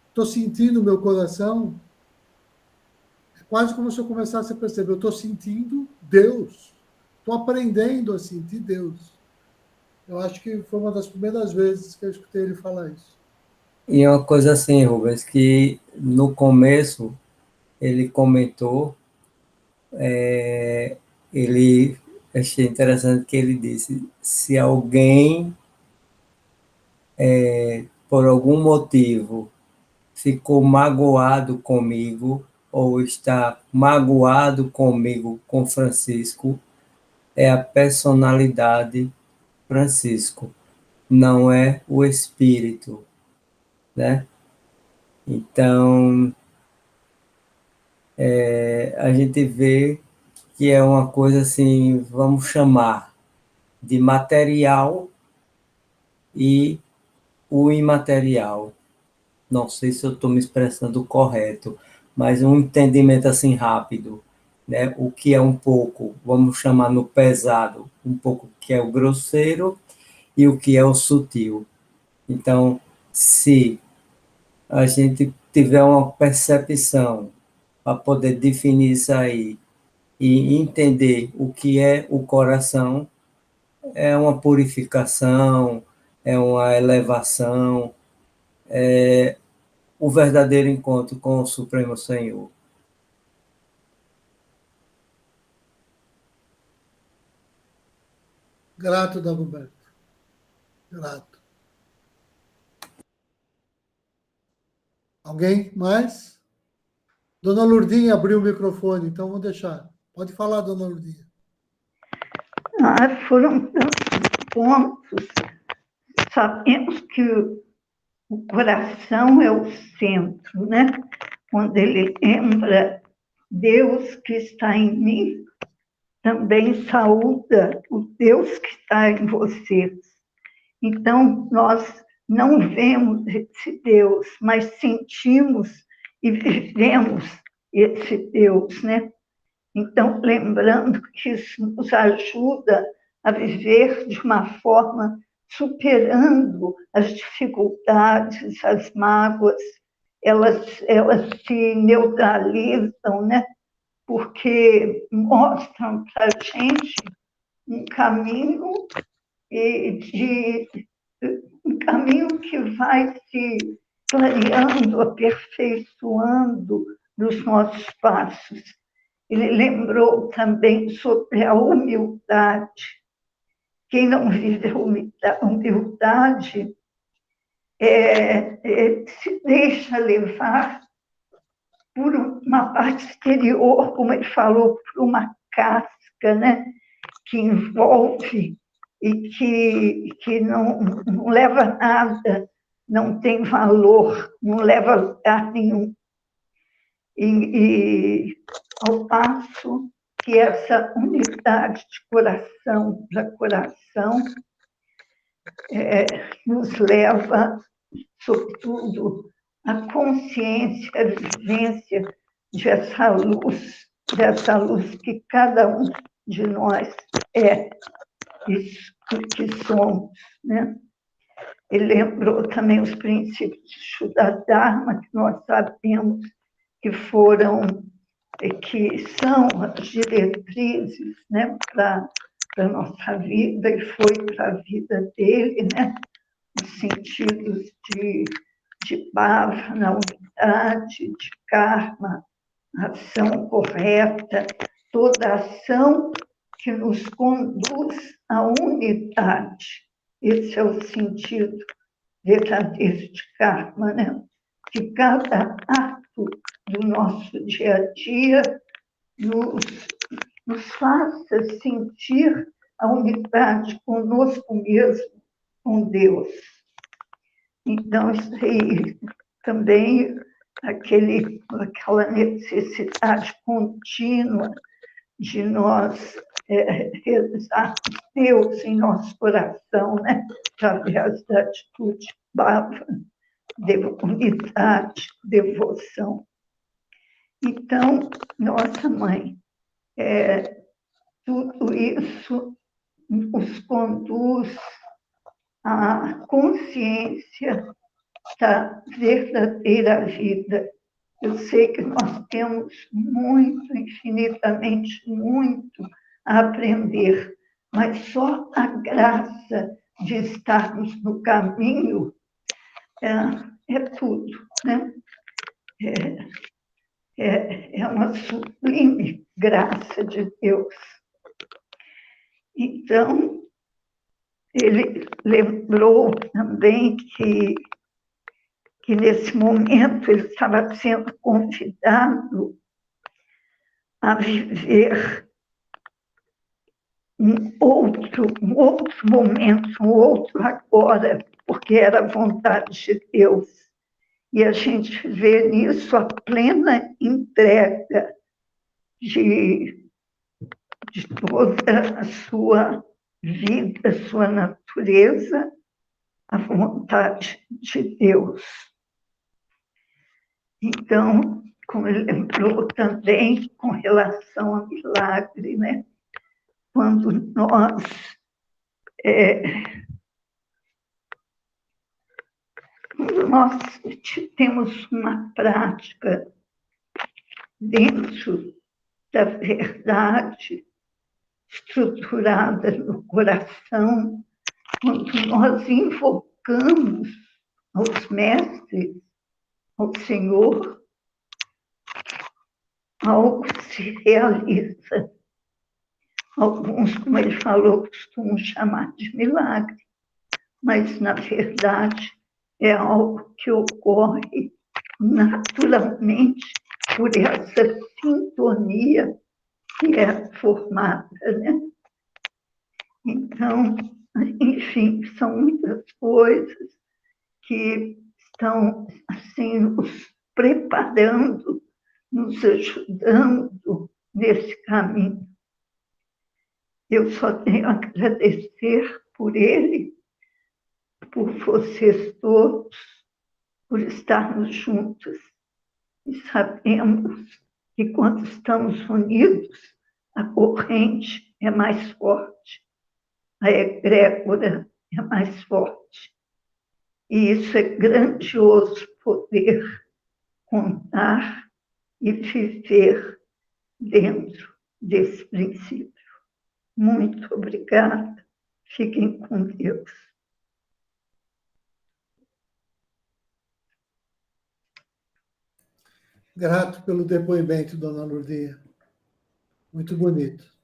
estou sentindo o meu coração, é quase como se eu começasse a perceber, eu estou sentindo Deus, estou aprendendo a sentir Deus. Eu acho que foi uma das primeiras vezes que eu escutei ele falar isso. E uma coisa assim, Rubens, que no começo ele comentou, ele achei interessante que ele disse, se alguém, por algum motivo, ficou magoado comigo, ou está magoado comigo, com Francisco, é a personalidade Francisco, não é o espírito, né? Então, a gente vê que é uma coisa assim, vamos chamar de material e o imaterial. Não sei se eu estou me expressando correto, mas um entendimento assim rápido, né? O que é um pouco, vamos chamar no pesado, um pouco que é o grosseiro e o que é o sutil. Então, se a gente tiver uma percepção para poder definir isso aí e entender o que é o coração, é uma purificação, é uma elevação, é o verdadeiro encontro com o Supremo Senhor. Grato, Dagoberto. Grato. Alguém mais? Dona Lourdinha abriu o microfone, então vou deixar. Pode falar, Dona Lourdinha. Foram tantos pontos. Sabemos que o coração é o centro, né? Quando ele lembra Deus que está em mim, também saúda o Deus que está em vocês. Então, nós não vemos esse Deus, mas sentimos e vivemos esse Deus, né? Então, lembrando que isso nos ajuda a viver de uma forma superando as dificuldades, as mágoas, elas se neutralizam, né? Porque mostram para a gente um caminho um caminho que vai se clareando, aperfeiçoando nos nossos passos. Ele lembrou também sobre a humildade. Quem não vive a humildade se deixa levar por uma parte exterior, como ele falou, por uma casca, né, que envolve e que não leva a nada, não tem valor, não leva a lugar nenhum. E ao passo que essa unidade de coração para coração nos leva, sobretudo, à consciência, à vivência dessa luz que cada um de nós é, isso que somos, né? Ele lembrou também os princípios da Dharma, que nós sabemos que são as diretrizes, né, para a nossa vida, e foi para a vida dele, né, nos sentidos de bhava, unidade, de karma, ação correta, toda ação que nos conduz à unidade. Esse é o sentido verdadeiro de karma, né? Que cada ato do nosso dia a dia nos faça sentir a unidade conosco mesmo, com Deus. Então, isso aí também, aquela necessidade contínua de nós rezar Deus em nosso coração, né? Através da atitude bhava, unidade, devoção. Então, nossa Mãe, tudo isso nos conduz à consciência da verdadeira vida. Eu sei que nós temos muito, infinitamente muito a aprender, mas só a graça de estarmos no caminho é tudo, né? É uma sublime graça de Deus. Então, ele lembrou também que nesse momento ele estava sendo convidado a viver um outro momento, um outro agora, porque era a vontade de Deus. E a gente vê nisso a plena entrega de toda a sua vida, a sua natureza, à vontade de Deus. Então, como ele lembrou também com relação ao milagre, né? Quando nós temos uma prática dentro da verdade estruturada no coração, quando nós invocamos aos mestres, ao Senhor, algo se realiza. alguns, como ele falou, costumam chamar de milagre, mas, na verdade, é algo que ocorre naturalmente por essa sintonia que é formada, né? Então, enfim, são muitas coisas que estão assim, nos preparando, nos ajudando nesse caminho. Eu só tenho a agradecer por ele, por vocês todos, por estarmos juntos. E sabemos que quando estamos unidos, a corrente é mais forte, a egrégora é mais forte. E isso é grandioso poder contar e viver dentro desse princípio. Muito obrigada. Fiquem com Deus. Grato pelo depoimento, dona Lourdinha. Muito bonito.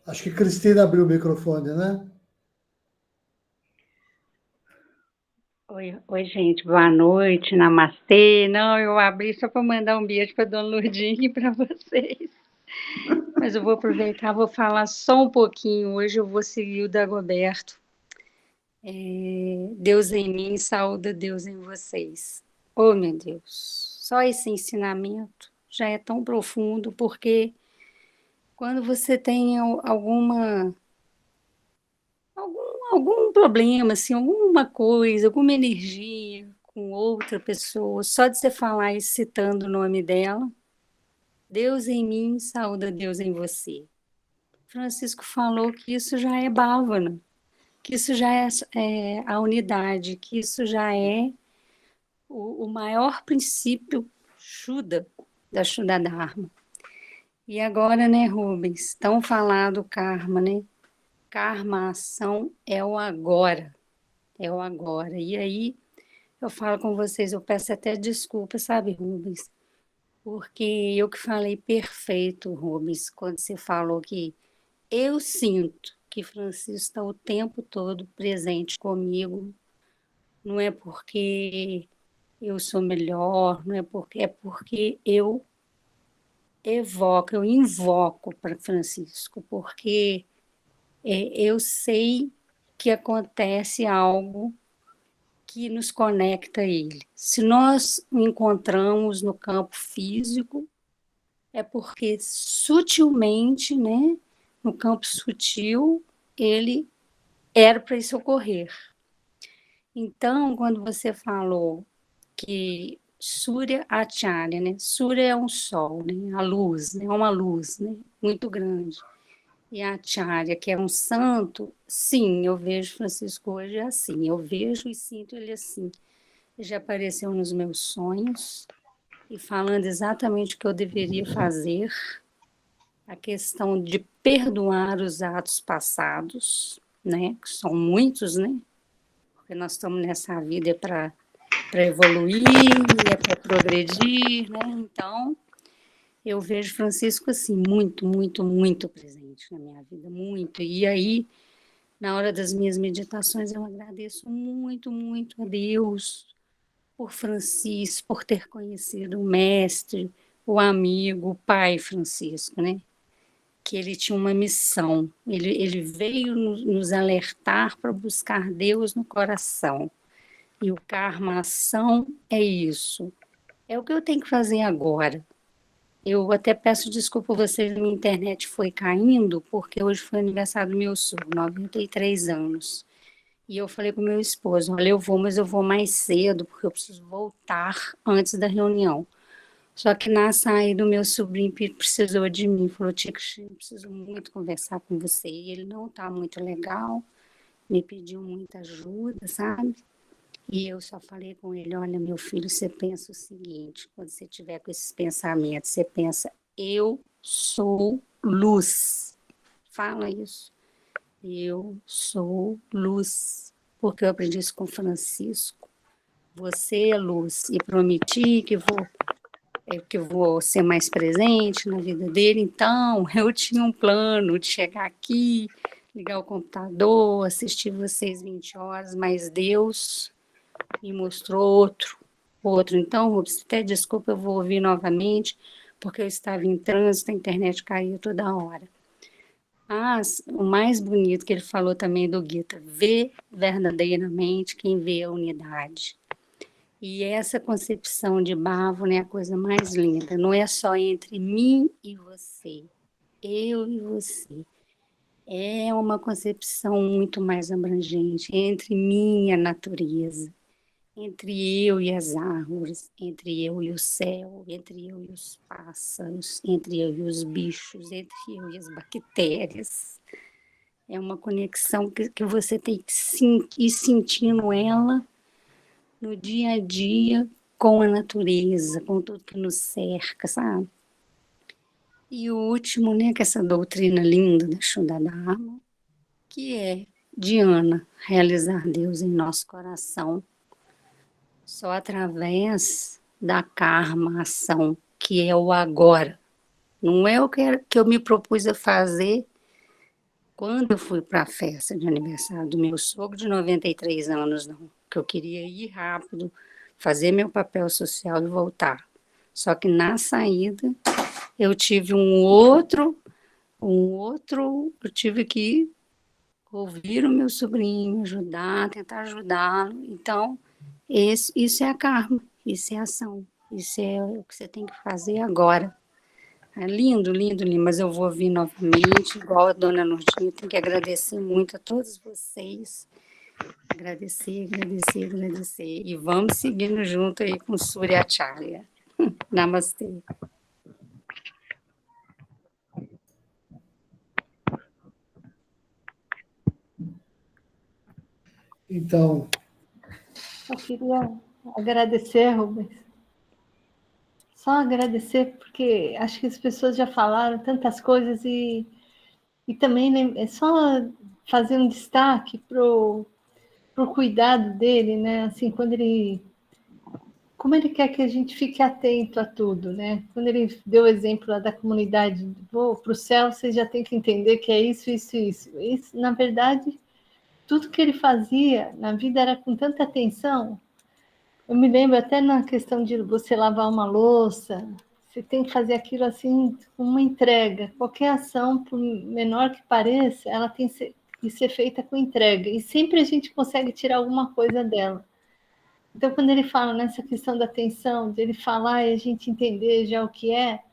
Acho que Cristina abriu o microfone, né? Oi, gente, boa noite, namastê. Não, eu abri só para mandar um beijo para Dona Lourdinha e para vocês. Mas eu vou aproveitar, vou falar só um pouquinho. Hoje eu vou seguir o Dagoberto. Deus em mim, saúde Deus em vocês. Oh, meu Deus, só esse ensinamento já é tão profundo, porque quando você tem algum problema, assim, alguma coisa, alguma energia com outra pessoa, só de você falar e citando o nome dela, Deus em mim, saúde Deus em você. Francisco falou que isso já é bhávana, que isso já é a unidade, que isso já é o maior princípio Shuddha, da Shuddha Dharma. E agora, né, Rubens, tão falado do karma, né? Karma, ação, é o agora. É o agora. E aí, eu falo com vocês, eu peço até desculpa, sabe, Rubens? Porque eu que falei perfeito, Rubens, quando você falou que eu sinto que Francisco está o tempo todo presente comigo. Não é porque eu sou melhor, não é porque eu invoco para Francisco, porque eu sei que acontece algo que nos conecta a ele. Se nós o encontramos no campo físico, é porque sutilmente, né, no campo sutil, ele era para isso ocorrer. Então, quando você falou que Surya Acharya, né? Surya é um sol, né? A luz, né? É uma luz, né? Muito grande. E a Acharya, que é um santo, sim, eu vejo Francisco hoje assim, eu vejo e sinto ele assim. Ele já apareceu nos meus sonhos e falando exatamente o que eu deveria fazer, a questão de perdoar os atos passados, né? Que são muitos, né? Porque nós estamos nessa vida para evoluir, é para progredir, né? Então, eu vejo Francisco assim, muito, muito, muito presente na minha vida, muito. E aí, na hora das minhas meditações, eu agradeço muito, muito a Deus por Francisco, por ter conhecido o mestre, o amigo, o pai Francisco, né? Que ele tinha uma missão, ele veio nos alertar para buscar Deus no coração. E o karma, a ação, é isso. É o que eu tenho que fazer agora. Eu até peço desculpa a vocês, minha internet foi caindo, porque hoje foi aniversário do meu sogro, 93 anos. E eu falei com o meu esposo, olha, eu vou, mas eu vou mais cedo, porque eu preciso voltar antes da reunião. Só que na saída, o meu sobrinho precisou de mim, falou, tia Cristina, eu preciso muito conversar com você. E ele não está muito legal, me pediu muita ajuda, sabe? E eu só falei com ele, olha, meu filho, você pensa o seguinte, quando você tiver com esses pensamentos, você pensa, eu sou luz. Fala isso. Eu sou luz. Porque eu aprendi isso com Francisco. Você é luz. E prometi que vou que eu vou ser mais presente na vida dele. Então, eu tinha um plano de chegar aqui, ligar o computador, assistir vocês 20 horas, mas Deus me mostrou outro. Então, Rubens, até desculpa, eu vou ouvir novamente, porque eu estava em trânsito, a internet caiu toda hora. Mas o mais bonito que ele falou também do Gita, vê verdadeiramente quem vê a unidade. E essa concepção de Bhava é a coisa mais linda, não é só entre mim e você, eu e você. É uma concepção muito mais abrangente, entre mim e a natureza, entre eu e as árvores, entre eu e o céu, entre eu e os pássaros, entre eu e os bichos, entre eu e as bactérias. É uma conexão que você tem que ir sentindo ela no dia a dia com a natureza, com tudo que nos cerca, sabe? E o último, né, que é essa doutrina linda da Shuddha Dharma, que é Dhyana, realizar Deus em nosso coração, só através da karma, ação, que é o agora. Não é o que eu me propus a fazer quando eu fui para a festa de aniversário do meu sogro de 93 anos, não. Que eu queria ir rápido, fazer meu papel social e voltar. Só que na saída eu tive eu tive que ouvir o meu sobrinho, tentar ajudá-lo. Então, isso é a karma, isso é a ação, isso é o que você tem que fazer agora. É lindo, lindo, lindo, mas eu vou ouvir novamente, igual a dona Nurdinha, tenho que agradecer muito a todos vocês. Agradecer. E vamos seguindo junto aí com Surya Acharya. Namastê. Então, Eu queria agradecer, Rubens. Só agradecer, porque acho que as pessoas já falaram tantas coisas e também é só fazer um destaque pro cuidado dele, né? Assim, como ele quer que a gente fique atento a tudo, né? Quando ele deu o exemplo lá da comunidade, vou para o céu, você já tem que entender que é isso. Isso, na verdade, tudo que ele fazia na vida era com tanta atenção. Eu me lembro até na questão de você lavar uma louça, você tem que fazer aquilo assim, com uma entrega. Qualquer ação, por menor que pareça, ela tem que ser feita com entrega. E sempre a gente consegue tirar alguma coisa dela. Então, quando ele fala nessa questão da atenção, de ele falar e a gente entender já o que é,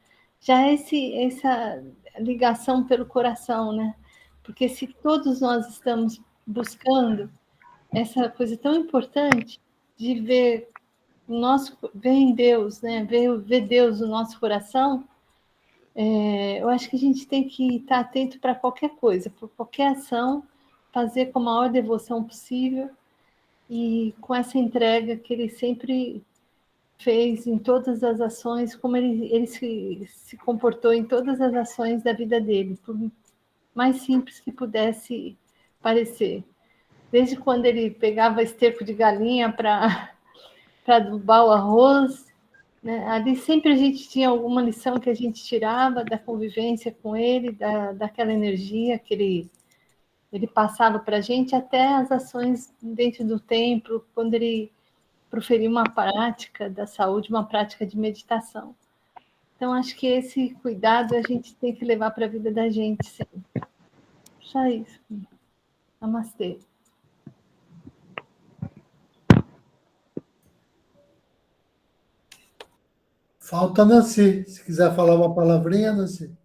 já é essa ligação pelo coração, né? Porque se todos nós estamos buscando essa coisa tão importante de ver em Deus, né? Ver Deus no nosso coração, eu acho que a gente tem que estar atento para qualquer coisa, por qualquer ação, fazer com a maior devoção possível e com essa entrega que ele sempre fez em todas as ações, como ele se comportou em todas as ações da vida dele, por mais simples que pudesse parecer. Desde quando ele pegava esterco de galinha para adubar o arroz, né? Ali sempre a gente tinha alguma lição que a gente tirava da convivência com ele, daquela energia que ele passava para a gente, até as ações dentro do templo, quando ele proferiu uma prática da saúde, uma prática de meditação. Então, acho que esse cuidado a gente tem que levar para a vida da gente sempre. Só isso. Namastê. falta a Nancy. Se quiser falar uma palavrinha, Nancy.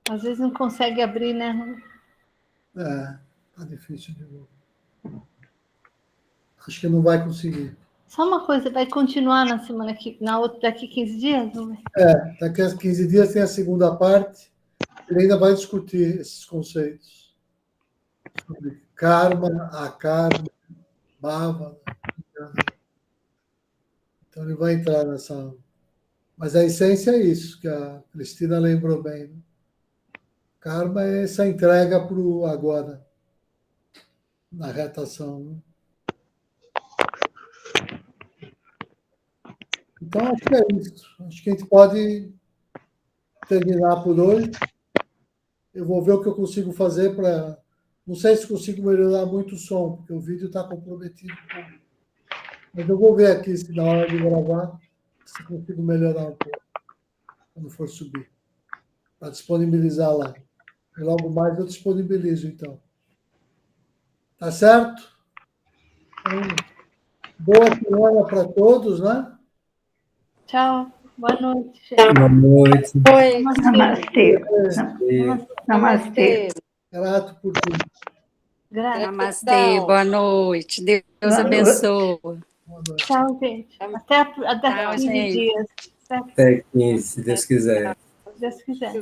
Às vezes não consegue abrir, né? Tá difícil de novo. Acho que não vai conseguir. Só uma coisa, vai continuar na semana daqui 15 dias? Daqui a 15 dias tem a segunda parte. Ele ainda vai discutir esses conceitos. Sobre karma, akarma, bhava. Então ele vai entrar nessa... Mas a essência é isso, que a Cristina lembrou bem. Né? Karma é essa entrega para o agora, na retação. Né? Então, acho que é isso. Acho que a gente pode terminar por hoje. Eu vou ver o que eu consigo fazer para... Não sei se consigo melhorar muito o som, porque o vídeo está comprometido. Mas eu vou ver aqui, se na hora de gravar, se consigo melhorar um pouco, quando for subir, para disponibilizar lá. E logo mais eu disponibilizo, então. Tá certo? Então, boa semana para todos, né? Tchau. Boa noite, gente. Boa noite. Oi. Namastê. Namastê. Namastê. Grato por tudo. Graças. Namastê, boa noite. Deus Boa noite. abençoe. Boa noite. Tchau, gente. Até Tchau, 15 gente. dias. Até 15, se Deus quiser. Se Deus quiser.